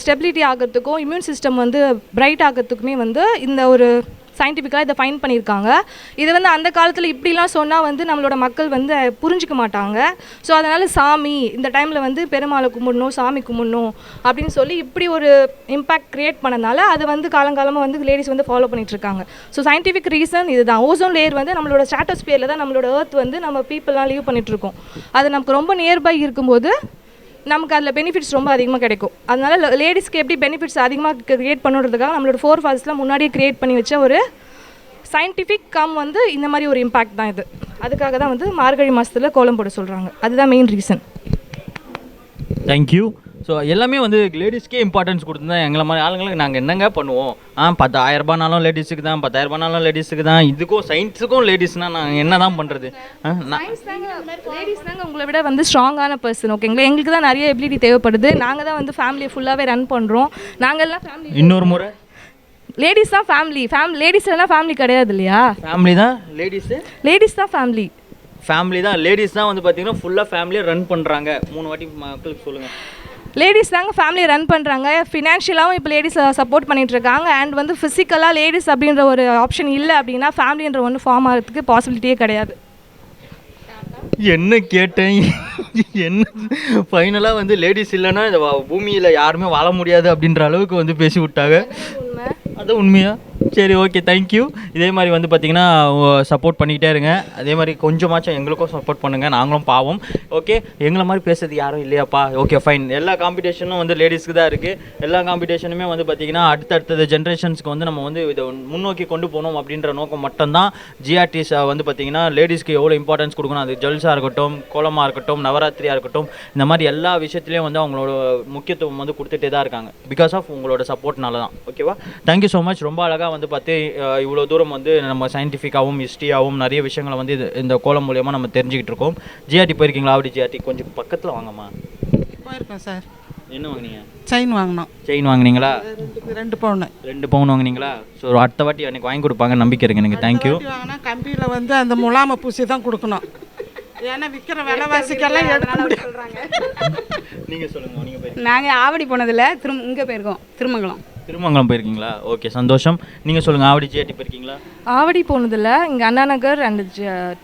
ஸ்டெபிலிட்டி ஆகிறதுக்கும், இம்யூன் சிஸ்டம் வந்து பிரைட் ஆகிறதுக்குமே வந்து இந்த ஒரு சயின்டிஃபிக்காக இதை ஃபைண்ட் பண்ணியிருக்காங்க. இது வந்து அந்த காலத்தில் இப்படிலாம் சொன்னால் வந்து நம்மளோட மக்கள் வந்து புரிஞ்சிக்க மாட்டாங்க. ஸோ அதனால் சாமி இந்த டைமில் வந்து பெருமாளை கும்பிடணும், சாமி கும்பிடணும் அப்படின்னு சொல்லி இப்படி ஒரு இம்பேக்ட் க்ரியேட் பண்ணனால அது வந்து காலங்காலமாக வந்து லேடிஸ் வந்து ஃபாலோ பண்ணிகிட்ருக்காங்க. ஸோ சயின்டிஃபிக் ரீசன் இதுதான். ஓசோன் லேயர் வந்து நம்மளோட ஸ்ட்ராட்டோஸ்பியரில் தான் நம்மளோட எர்த் வந்து நம்ம பீப்புளெலாம் லீவ் பண்ணிகிட்ருக்கோம். அது நமக்கு ரொம்ப நியர்பை இருக்கும்போது நமக்கு அதில் பெனிஃபிட்ஸ் ரொம்ப அதிகமாக கிடைக்கும். அதனால் லேடிஸ்க்கு எப்படி பெனிஃபிட்ஸ் அதிகமாக க்ரியேட் பண்ணுறதுக்காக நம்மளோட 4 ஃபால்ஸ்லாம் முன்னாடியே க்ரியேட் பண்ணி வச்ச ஒரு சயின்டிஃபிக் வந்து இந்த மாதிரி ஒரு இம்பேக்ட் தான் இது. அதுக்காக தான் வந்து மார்கழி மாதத்தில் கோலம் போட சொல்கிறாங்க. அதுதான் மெயின் ரீசன். தேங்க்யூ. ஸோ எல்லாமே வந்து லேடிஸ்க்கே இம்பார்ட்டன்ஸ் கொடுத்துருந்தா எங்களை மாதிரி ஆளுங்களுக்கு நாங்கள் என்னங்க பண்ணுவோம்? 10,000 ரூபாய்னாலும் லேடிஸுக்கு தான், 10,000 ரூபாய்னாலும் லேடிஸுக்கு தான், இதுக்கும் சயின்ஸுக்கும் லேடிஸ்னால் நாங்கள் என்ன தான் பண்ணுறது? லேடிஸ் தாங்க உங்களை விட வந்து ஸ்ட்ராங்கான பர்சன். ஓகேங்களா? எங்களுக்கு தான் நிறைய எபிலிட்டி தேவைப்படுது. நாங்கள் தான் வந்து ஃபேமிலியை ஃபுல்லாகவே ரன் பண்ணுறோம். நாங்கள்லாம் ஃபேமிலி இன்னொரு முறை லேடிஸ் தான் ஃபேமிலி. லேடிஸ் எல்லாம் ஃபேமிலி கிடையாது இல்லையா? ஃபேமிலி தான் லேடிஸ் தான் ஃபேமிலி தான். லேடிஸ் தான் வந்து பார்த்தீங்கன்னா ஃபுல்லாக ஃபேமிலியை ரன் பண்ணுறாங்க. 3 வாட்டி மக்களுக்கு சொல்லுங்கள். லேடிஸ் தாங்க ஃபேமிலியை ரன் பண்ணுறாங்க. ஃபினான்ஷியலாகவும் இப்போ லேடிஸ் சப்போர்ட் பண்ணிகிட்ருக்காங்க. அண்ட் வந்து ஃபிசிக்கலாக லேடிஸ் அப்படின்ற ஒரு ஆப்ஷன் இல்லை அப்படின்னா ஃபேமிலின்ற ஒன்று ஃபார்ம் ஆகிறதுக்கு பாசிபிலிட்டியே கிடையாது. என்ன கேட்டேன், என்ன ஃபைனலாக வந்து லேடிஸ் இல்லைன்னா இந்த பூமியில் யாருமே வாழ முடியாது அப்படின்ற அளவுக்கு வந்து பேசி விட்டாங்க. அது உண்மையா? சரி, ஓகே, தேங்க்யூ. இதே மாதிரி வந்து பார்த்திங்கன்னா சப்போர்ட் பண்ணிக்கிட்டே இருங்க. அதே மாதிரி கொஞ்சமாச்சும் எங்களுக்கும் சப்போர்ட் பண்ணுங்கள், நாங்களும் பாவம். ஓகே, எங்களை மாதிரி பேசுறது யாரும் இல்லையாப்பா? Okay, fine. எல்லா காம்படிஷனும் வந்து லேடிஸ்க்கு தான் இருக்குது. எல்லா காம்படிஷனுமே வந்து பார்த்திங்கன்னா அடுத்தடுத்த ஜென்ரேஷன்ஸ்க்கு வந்து நம்ம வந்து இதை முன்னோக்கி கொண்டு போகணும் அப்படின்ற நோக்கம் மட்டும்தான். ஜிஆர்டிஸ் வந்து பார்த்திங்கன்னா லேடிஸ்க்கு எவ்வளோ இம்பார்ட்டன்ஸ் கொடுக்கணும், அது ஜுவல்ஸாக இருக்கட்டும், கோலமாக இருக்கட்டும், நவராத்திரியாக இருக்கட்டும், இந்த மாதிரி எல்லா விஷயத்துலேயும் வந்து அவங்களோட முக்கியத்துவம் வந்து கொடுத்துட்டே தான் இருக்காங்க. பிகாஸ் ஆஃப் உங்களோட சப்போர்ட்னால தான். ஓகேவா? Thank you so much. ரொம்ப அழகாக வந்து பார்த்து இவ்வளோ தூரம் வந்து நம்ம சயின்டிஃபிக்காகவும் ஹிஸ்ட்ரியாகவும் நிறைய விஷயங்களை வந்து இந்த கோலம் மூலியமாக நம்ம தெரிஞ்சுக்கிட்டு இருக்கோம். ஜிஆர்டி போயிருக்கீங்களா? ஆவடி ஜிஆர்டி கொஞ்சம் பக்கத்தில் வாங்கம்மா. போயிருக்கேன் சார். என்ன வாங்கினீங்க? செயின் வாங்கினோம். செயின் வாங்கினீங்களா? 2 பவுன். 2 பவுன் வாங்கினீங்களா? ஸோ அடுத்த வாட்டி எனக்கு வாங்கி கொடுப்பாங்க, நம்பிக்கை இருக்கு எனக்கு. தேங்க்யூ. வாங்கினா கம்பியில் வந்து அந்த முலாமை பூசி தான் கொடுக்கணும். ஏன்னா விற்கிற விலைவாசிக்கெல்லாம் எடுக்க முடியாது. நீங்கள் சொல்லுங்கள். நீங்கள் நாங்கள் ஆவடி போனதில்லை, இங்கே போயிருக்கோம், திருமங்கலம் போயிருக்கீங்களா? ஓகே, சந்தோஷம். நீங்கள் சொல்லுங்கள், ஆவடி ஜிஆர்டி போயிருக்கீங்களா? ஆவடி போனதில்லை, இங்கே அண்ணா நகர் அண்ட்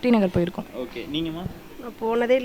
டி நகர் போயிருக்கோம். ஓகே, நீங்கம்மா? போனதே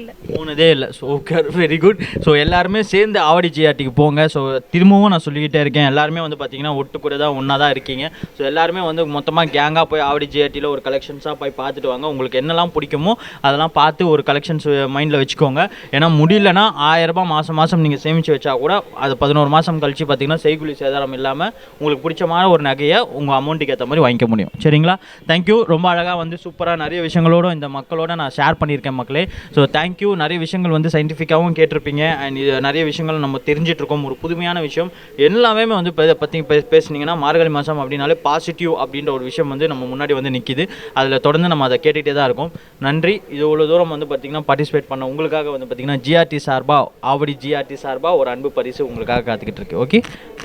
இல்லை. So okay, very good. So எல்லாருமே சேர்ந்து ஆவடி ஜிஆர்டிக்கு போங்க. ஸோ திரும்பவும் நான் சொல்லிக்கிட்டே இருக்கேன், எல்லாருமே வந்து பார்த்தீங்கன்னா ஒட்டு கூட தான் ஒன்றா தான் இருக்கீங்க. ஸோ எல்லாருமே வந்து மொத்தமாக கேங்காக போய் ஆவடி ஜிஆர்டியில் ஒரு கலெக்ஷன்ஸாக போய் பார்த்துட்டு வாங்க. உங்களுக்கு என்னெல்லாம் பிடிக்குமோ அதெல்லாம் பார்த்து ஒரு கலெக்ஷன்ஸ் மைண்டில் வச்சுக்கோங்க. ஏன்னா முடியலன்னா 1000 ரூபாய் மாதம் நீங்கள் சேமித்து வச்சா கூட அது 11 மாதம் கழிச்சு பார்த்தீங்கன்னா செய்குலி சேதாரம் இல்லாமல் உங்களுக்கு பிடிச்சமான ஒரு நகையை உங்கள் அமௌண்ட்டுக்கு ஏற்ற மாதிரி வாங்கிக்க முடியும். சரிங்களா? தேங்க்யூ. ரொம்ப அழகாக வந்து சூப்பராக நிறைய விஷயங்களோடு இந்த மக்களோட நான் ஷேர் பண்ணியிருக்கேன் மக்களே. So thank you. நிறைய விஷயங்கள் வந்து சயின்டிஃபிக்காகவும் கேட்டிருப்பீங்க. அண்ட் இது நிறைய விஷயங்கள் நம்ம தெரிஞ்சிட்ருக்கோம். ஒரு புதுமையான விஷயம் எல்லாமே வந்து பற்றி பேசுனீங்கன்னா மார்கழி மாதம் அப்படின்னாலே பாசிட்டிவ் அப்படின்ற ஒரு விஷயம் வந்து நம்ம முன்னாடி வந்து நிற்கிது. அதில் தொடர்ந்து நம்ம அதை கேட்டுகிட்டே தான் இருக்கோம். நன்றி. இது இவ்வளோ தூரம் வந்து பார்த்திங்கன்னா பார்ட்டிசிபேட் பண்ண உங்களுக்காக வந்து பார்த்திங்கன்னா ஜிஆர்டி சார்பாக, ஆவடி ஜிஆர்டி சார்பாக ஒரு அன்பு பரிசு உங்களுக்காக காத்துக்கிட்டு இருக்கு. Okay,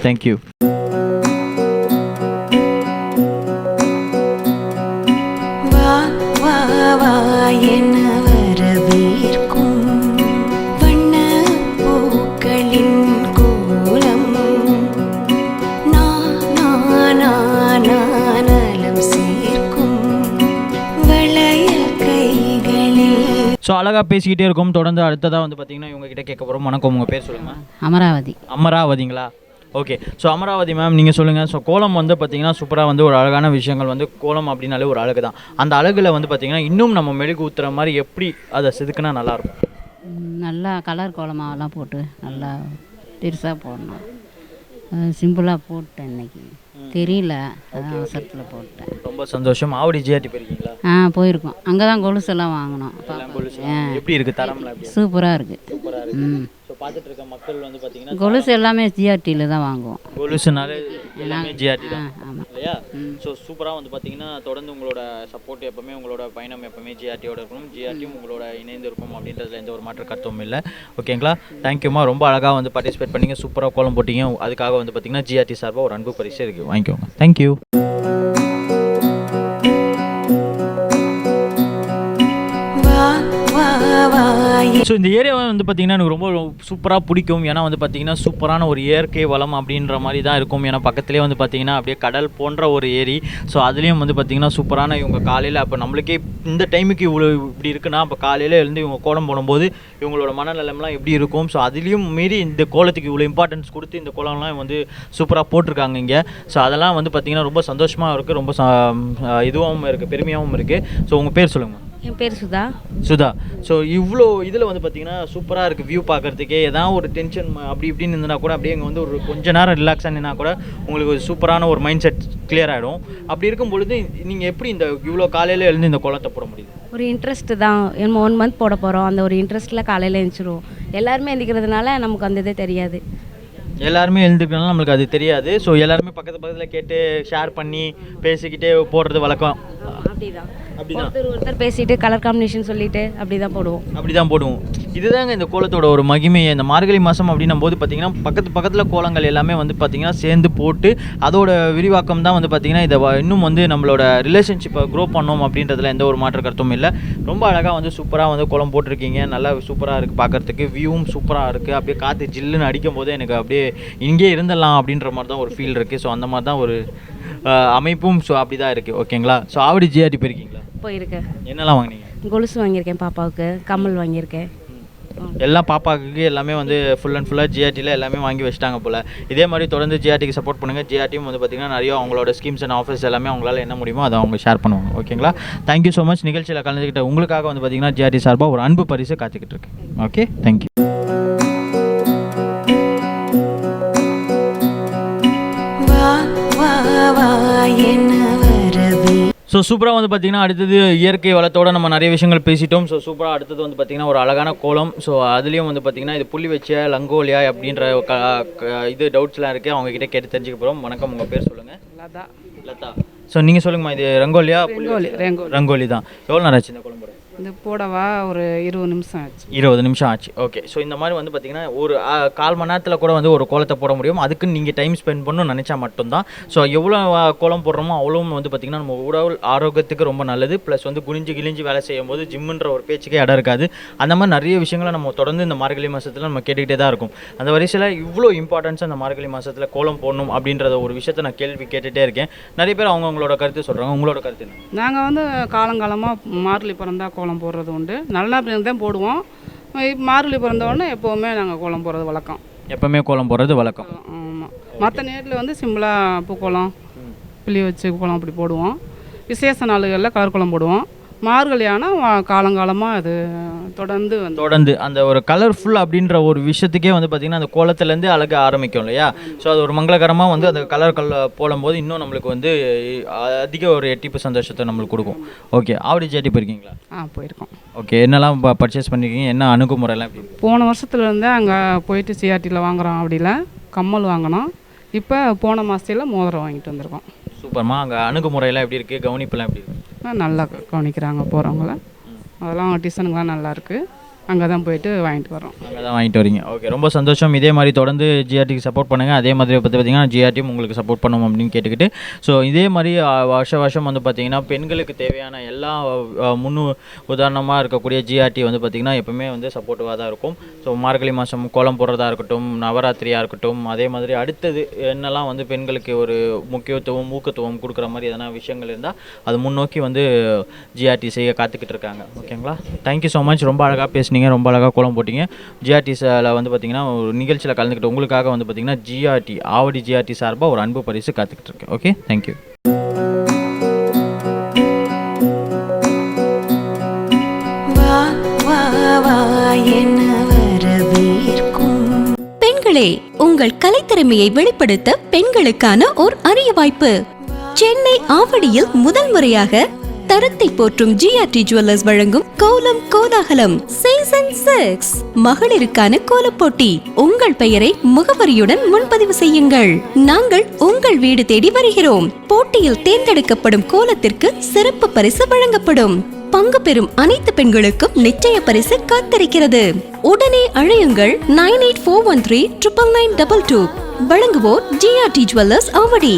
thank you. வா வா வா என வரவேற்கும் வண்ண பூக்களின் கோலம் நானம் சேர்க்கும் வளையல் கைகளில். ஸோ அழகாக பேசிக்கிட்டே இருக்கும். தொடர்ந்து அடுத்ததாக வந்து பார்த்தீங்கன்னா இவங்க கிட்ட கேட்க போகிறோம். வணக்கம், உங்கள் பேர் சொல்லுங்கள். அமராவதி. அமராவதிங்களா? ஓகே. ஸோ அமராவதி மேம், நீங்கள் சொல்லுங்கள். ஸோ கோலம் வந்து பார்த்தீங்கன்னா சூப்பராக வந்து ஒரு அழகான விஷயங்கள் வந்து கோலம் அப்படின்னாலே ஒரு அழகு தான். அந்த அழகில் வந்து பார்த்தீங்கன்னா இன்னும் நம்ம மெழுகு ஊற்றுற மாதிரி எப்படி அதை செதுக்குனா நல்லாயிருக்கும்? நல்லா கலர் கோலமாவெல்லாம் போட்டு நல்லா பெருசாக போடணும். சிம்பிளாக போட்டேன் இன்னைக்கு, தெரியல, அதான் அவசரத்தில் போட்டேன். ரொம்ப சந்தோஷம். ஆவடி ஜிஆர்டி போயிருக்கீங்களா? போயிருக்கோம். அங்கே தான் கொலுசெல்லாம் வாங்கினோம். எப்படி இருக்குது தரம்லாம்? சூப்பராக இருக்குது. சூப்பராக இருக்குது. ஸோ பார்த்துட்டு இருக்க மக்கள் வந்து பார்த்தீங்கன்னா கொலுசு எல்லாமே ஜிஆர்டியில் தான் வாங்குவோம். கொலுசுனாலே எல்லாமே ஜிஆர்டி தான். ஆமாம் இல்லையா? ஸோ சூப்பராக வந்து பார்த்தீங்கன்னா தொடர்ந்து உங்களோட சப்போர்ட் எப்பவுமே, உங்களோட பயணம் எப்பவுமே ஜிஆர்டியோட இருக்கணும். ஜிஆர்டியும் உங்களோட இணைந்து இருக்கும் அப்படின்றதுல எந்த ஒரு மாற்று கருத்தும் இல்லை. ஓகேங்களா? தேங்க்யூமா. ரொம்ப அழகாக வந்து பார்ட்டிசிபேட் பண்ணிங்க, சூப்பராக கோலம் போட்டிங்க. அதுக்காக வந்து பார்த்தீங்கன்னா ஜிஆர்டி சார்பாக ஒரு அன்பு பரிசு இருக்குது, வாங்கிக்கோங்க. தேங்க்யூ. ஸோ இந்த ஏரியாவை வந்து பார்த்திங்கன்னா எனக்கு ரொம்ப சூப்பராக பிடிக்கும். ஏன்னா வந்து பார்த்திங்கன்னா சூப்பரான ஒரு இயற்கை வளம் அப்படின்ற மாதிரி தான் இருக்கும். ஏன்னா பக்கத்துலேயே வந்து பார்த்திங்கன்னா அப்படியே கடல் போன்ற ஒரு ஏரி. ஸோ அதுலேயும் வந்து பார்த்திங்கன்னா சூப்பரான இவங்க காலையில், அப்போ நம்மளுக்கே இந்த டைமுக்கு இவ்வளோ இப்படி இருக்குன்னா, அப்போ காலையில் எழுந்து இவங்க கோலம் போடும்போது இவங்களோட மனநலம்லாம் எப்படி இருக்கும். ஸோ அதுலேயும் மீறி இந்த கோலத்துக்கு இவ்வளோ இம்பார்ட்டன்ஸ் கொடுத்து இந்த கோலம்லாம் வந்து சூப்பராக போட்டிருக்காங்க இங்கே. ஸோ அதெல்லாம் வந்து பார்த்திங்கன்னா ரொம்ப சந்தோஷமாக இருக்குது, ரொம்ப இதுவாகவும் இருக்குது, பெருமையாகவும் இருக்குது. ஸோ உங்கள் பேர் சொல்லுங்கள். என் பேர் சுதா. சுதா. ஸோ இவ்வளோ இதில் வந்து பார்த்தீங்கன்னா சூப்பராக இருக்குது வியூ பார்க்குறதுக்கே. ஏதாவது ஒரு டென்ஷன் அப்படி இப்படின்னு இருந்தனா கூட அப்படியே இங்கே வந்து ஒரு கொஞ்ச நேரம் ரிலாக்ஸாக நின்னா கூட உங்களுக்கு ஒரு சூப்பரான ஒரு மைண்ட் செட் கிளியர் ஆகிடும். அப்படி இருக்கும் பொழுது நீங்கள் எப்படி இந்த இவ்வளோ காலையில் எழுந்து இந்த கோலத்தை போட முடியுது? ஒரு இன்ட்ரெஸ்ட்டு தான். நம்ம 1 மந்த் போட போகிறோம். அந்த ஒரு இன்ட்ரெஸ்ட்டில் காலையில் எழுந்திரிச்சிருவோம். எல்லாருமே எழுந்திக்கிறதுனால நமக்கு அந்த இதே தெரியாது. எல்லாருமே எழுந்திருக்கனால நம்மளுக்கு அது தெரியாது. ஸோ எல்லாருமே பக்கத்தில் கேட்டு ஷேர் பண்ணி பேசிக்கிட்டே போடுறது வழக்கம். அப்படிதான் ஒருத்தர் பேசிட்டு கலர் காம்பினேஷன் சொல்லிட்டு அப்படி தான் போடுவோம். இதுதாங்க இந்த கோலத்தோட ஒரு மகிமையை. இந்த மார்கழி மாதம் அப்படின்னும் போது பார்த்திங்கன்னா பக்கத்தில் கோலங்கள் எல்லாமே வந்து பார்த்திங்கன்னா சேர்ந்து போட்டு அதோட விரிவாக்கம் தான் வந்து பார்த்திங்கன்னா இதை இன்னும் வந்து நம்மளோட ரிலேஷன்ஷிப்பை க்ரோ பண்ணோம் அப்படின்றதுல எந்த ஒரு மாற்று கருத்தும் இல்லை. ரொம்ப அழகாக வந்து சூப்பராக வந்து கோலம் போட்டிருக்கீங்க. நல்லா சூப்பராக இருக்குது பார்க்குறதுக்கு. வியூவும் சூப்பராக இருக்குது. அப்படியே காற்று ஜில்லுன்னு அடிக்கும் போது எனக்கு அப்படியே இங்கே இருந்துடலாம் அப்படின்ற மாதிரி தான் ஒரு ஃபீல் இருக்குது. ஸோ அந்த மாதிரி தான் ஒரு அமைப்பும் ஸோ அப்படி தான் இருக்குது. ஓகேங்களா? ஸோ ஆவடி ஜிஆர்டி போயிருக்கீங்களா? போயிருக்கேன். என்னெல்லாம் வாங்கினீங்க? கொலுசு வாங்கியிருக்கேன், பாப்பாவுக்கு கம்மல் வாங்கியிருக்கேன். எல்லாம் பாப்பாவுக்கு எல்லாமே வந்து ஃபுல் அண்ட் ஃபுல்லாக ஜிஆர்டியில் எல்லாமே வாங்கி வச்சிட்டாங்க போல். இதே மாதிரி தொடர்ந்து ஜிஆர்டிக்கு சப்போர்ட் பண்ணுங்கள். ஜிஆர்டியும் வந்து பார்த்திங்கன்னா நிறைய அவங்களோட ஸ்கீம்ஸ் அண்ட் ஆஃபர்ஸ் எல்லாமே அவங்களால என்ன முடியுமோ அதை அவங்க ஷேர் பண்ணுவாங்க. ஓகேங்களா? Thank you so much. நிகழ்ச்சியில் கலந்துக்கிட்ட உங்களுக்காக வந்து பார்த்திங்கன்னா ஜிஆர்டி சார்பாக ஒரு அன்பு பரிசு காத்துக்கிட்டு இருக்கு. Okay, thank you. ஸோ சூப்பராக வந்து பார்த்திங்கன்னா அடுத்தது இயற்கை வளத்தோடு நம்ம நிறைய விஷயங்கள் பேசிட்டோம். ஸோ சூப்பராக அடுத்தது வந்து பார்த்திங்கன்னா ஒரு அழகான கோலம். ஸோ அதுலேயும் வந்து பார்த்திங்கன்னா இது புள்ளி வச்ச லங்கோலியா அப்படின்ற இது டவுட்ஸ்லாம் இருக்குது. அவங்கக்கிட்ட கேட்டு தெரிஞ்சுக்க போகிறோம். வணக்கம், உங்கள் பேர் சொல்லுங்கள். லதா. லதா. ஸோ நீங்கள் சொல்லுங்கம்மா, இது ரங்கோலியா? ரங்கோலி தான். எவ்வளோ நேரம் ஆச்சு இந்த கோலம் போட? இந்த போடவா ஒரு 20 நிமிஷம் ஆச்சு. 20 நிமிஷம் ஆச்சு. ஓகே. ஸோ இந்த மாதிரி வந்து பார்த்திங்கன்னா ஒரு 1/4 மணி நேரத்தில் கூட வந்து ஒரு கோலத்தை போட முடியும். அதுக்கு நீங்கள் டைம் ஸ்பெண்ட் பண்ணணும்னு நினச்சா மட்டும்தான். ஸோ எவ்வளோ கோலம் போடுறோமோ அவ்வளோ வந்து பார்த்திங்கன்னா நம்ம உடல் ஆரோக்கியத்துக்கு ரொம்ப நல்லது. ப்ளஸ் வந்து கிழிஞ்சு வேலை செய்யும் போது ஜிம்முன்ற ஒரு பேச்சுக்கே இடம் இருக்காது. அந்த மாதிரி நிறைய விஷயங்களை நம்ம தொடர்ந்து இந்த மார்கழி மாதத்தில் நம்ம கேட்டுக்கிட்டே தான் இருக்கும். அந்த வரிசையில் இவ்வளோ இம்பார்ட்டன்ஸ் அந்த மார்கழி மாதத்தில் கோலம் போடணும் அப்படின்றத ஒரு விஷயத்தை நான் கேள்வி கேட்டுகிட்டே இருக்கேன். நிறைய பேர் அவங்களோட கருத்து சொல்கிறாங்க. உங்களோட கருத்து என்ன? நாங்கள் வந்து காலங்காலமாக மார்கழி பிறந்தா கோலம் போடுறது உண்டு. நல்லா தான் போடுவோம். மார்கழி பிறந்தோடனே எப்போவுமே நாங்கள் கோலம் போடுறது வழக்கம். எப்போவுமே கோலம் போடுறது வழக்கம். ஆமாம். மற்ற நேரத்தில் வந்து சிம்பிளாக பூக்கோலம், புளி வச்சு கோலம் அப்படி போடுவோம். விசேஷ நாளுகளில் கலர் கோலம் போடுவோம். மார்கழியானால் காலங்காலமாக அது தொடர்ந்து அந்த ஒரு கலர்ஃபுல் அப்படின்ற ஒரு விஷயத்துக்கே வந்து பார்த்திங்கன்னா அந்த கோலத்துலேருந்து அழகு ஆரம்பிக்கும் இல்லையா? ஸோ அது ஒரு மங்களகரமாக வந்து அந்த கலர் போடும்போது இன்னும் நம்மளுக்கு வந்து அதிக ஒரு எட்டிப்பு சந்தோஷத்தை நம்மளுக்கு கொடுக்கும். ஓகே. ஆவடி ஜிஆர்டி போயிருக்கீங்களா? போயிருக்கோம். ஓகே. என்னெல்லாம் பர்ச்சேஸ் பண்ணியிருக்கீங்க? என்ன அணுகுமுறைலாம் எப்படி? போன வருஷத்துலேருந்தே அங்கே போயிட்டு ஜிஆர்டியில் வாங்குகிறோம். அப்படியில் கம்மல் வாங்கினோம். இப்போ போன மாதத்தில் மோதிரம் வாங்கிட்டு வந்திருக்கோம். சூப்பர்மா. அங்கே அணுகுமுறையெல்லாம் எப்படி இருக்குது? கவனிப்பெல்லாம் எப்படி இருக்குது? நல்லா கவனிக்கிறாங்க போகிறவங்கள. அதெல்லாம் டிசைனுங்களாம் நல்லாயிருக்கு. அங்கே தான் போயிட்டு வாங்கிட்டு வரோம். அங்கே தான் வாங்கிட்டு வரீங்க. ஓகே, ரொம்ப சந்தோஷம். இதே மாதிரி தொடர்ந்து ஜிஆர்டிக்கு சப்போர்ட் பண்ணுங்கள். அதே மாதிரி பார்த்திங்கன்னா ஜிஆர்டியும் உங்களுக்கு சப்போர்ட் பண்ணுவோம் அப்படின்னு கேட்டுக்கிட்டு, ஸோ இதே மாதிரி வருஷம் வந்து பார்த்திங்கன்னா பெண்களுக்கு தேவையான எல்லா உதாரணமாக இருக்கக்கூடிய ஜிஆர்டி வந்து பார்த்திங்கன்னா எப்பவுமே வந்து சப்போர்ட்டிவாக தான் இருக்கும். ஸோ மார்கழி மாதம் கோலம் போடுறதா இருக்கட்டும், நவராத்திரியாக இருக்கட்டும், அதே மாதிரி அடுத்தது என்னெல்லாம் வந்து பெண்களுக்கு ஒரு முக்கியத்துவம் ஊக்கத்துவம் கொடுக்குற மாதிரி எதனா விஷயங்கள் இருந்தால் அது முன்னோக்கி வந்து ஜிஆர்டி செய்ய காத்துக்கிட்டு இருக்காங்க. ஓகேங்களா? Thank you so much. ரொம்ப அழகாக பேசுனீங்க, ரொம்ப அழகாக கோலம் போட்டிங்க. ஜிஆர்டிஸில் வந்து பார்த்திங்கன்னா ஒரு நிகழ்ச்சியில் கலந்துக்கிட்டு உங்களுக்காக வந்து பார்த்திங்கன்னா ஜிஆர்டி ஆவடி ஜிஆர்டி சார்பாக ஒரு அன்பு பரிசு காத்துக்கிட்டு இருக்கேன். Okay, thank you. பெண்களே, உங்கள் கலைத்திறமையை வெளிப்படுத்த பெண்களுக்கான ஓர் அரிய வாய்ப்பு. சென்னை ஆவடியில் முதல் முறையாக தரத்தை போற்றும் ஜிஆர்டி ஜுவல்லர்ஸ் வழங்கும் கோலம் கோலாகலம் சீசன் 6 மகளிருக்கான கோலப்போட்டி. உங்கள் பெயரை முகவரியுடன் முன்பதிவு செய்யுங்கள். நாங்கள் உங்கள் வீடு தேடி வருகிறோம். போட்டியில் தேர்ந்தெடுக்கப்படும் கோலத்திற்கு சிறப்பு பரிசு வழங்கப்படும். பங்கு பெறும் அனைத்து பெண்களுக்கும் நிச்சய பரிசு காத்திருக்கிறது. உடனே அழையுங்கள் 9841399922. வழங்குவோர் ஜிஆர்டி ஜுவல்லர்ஸ் ஆவடி.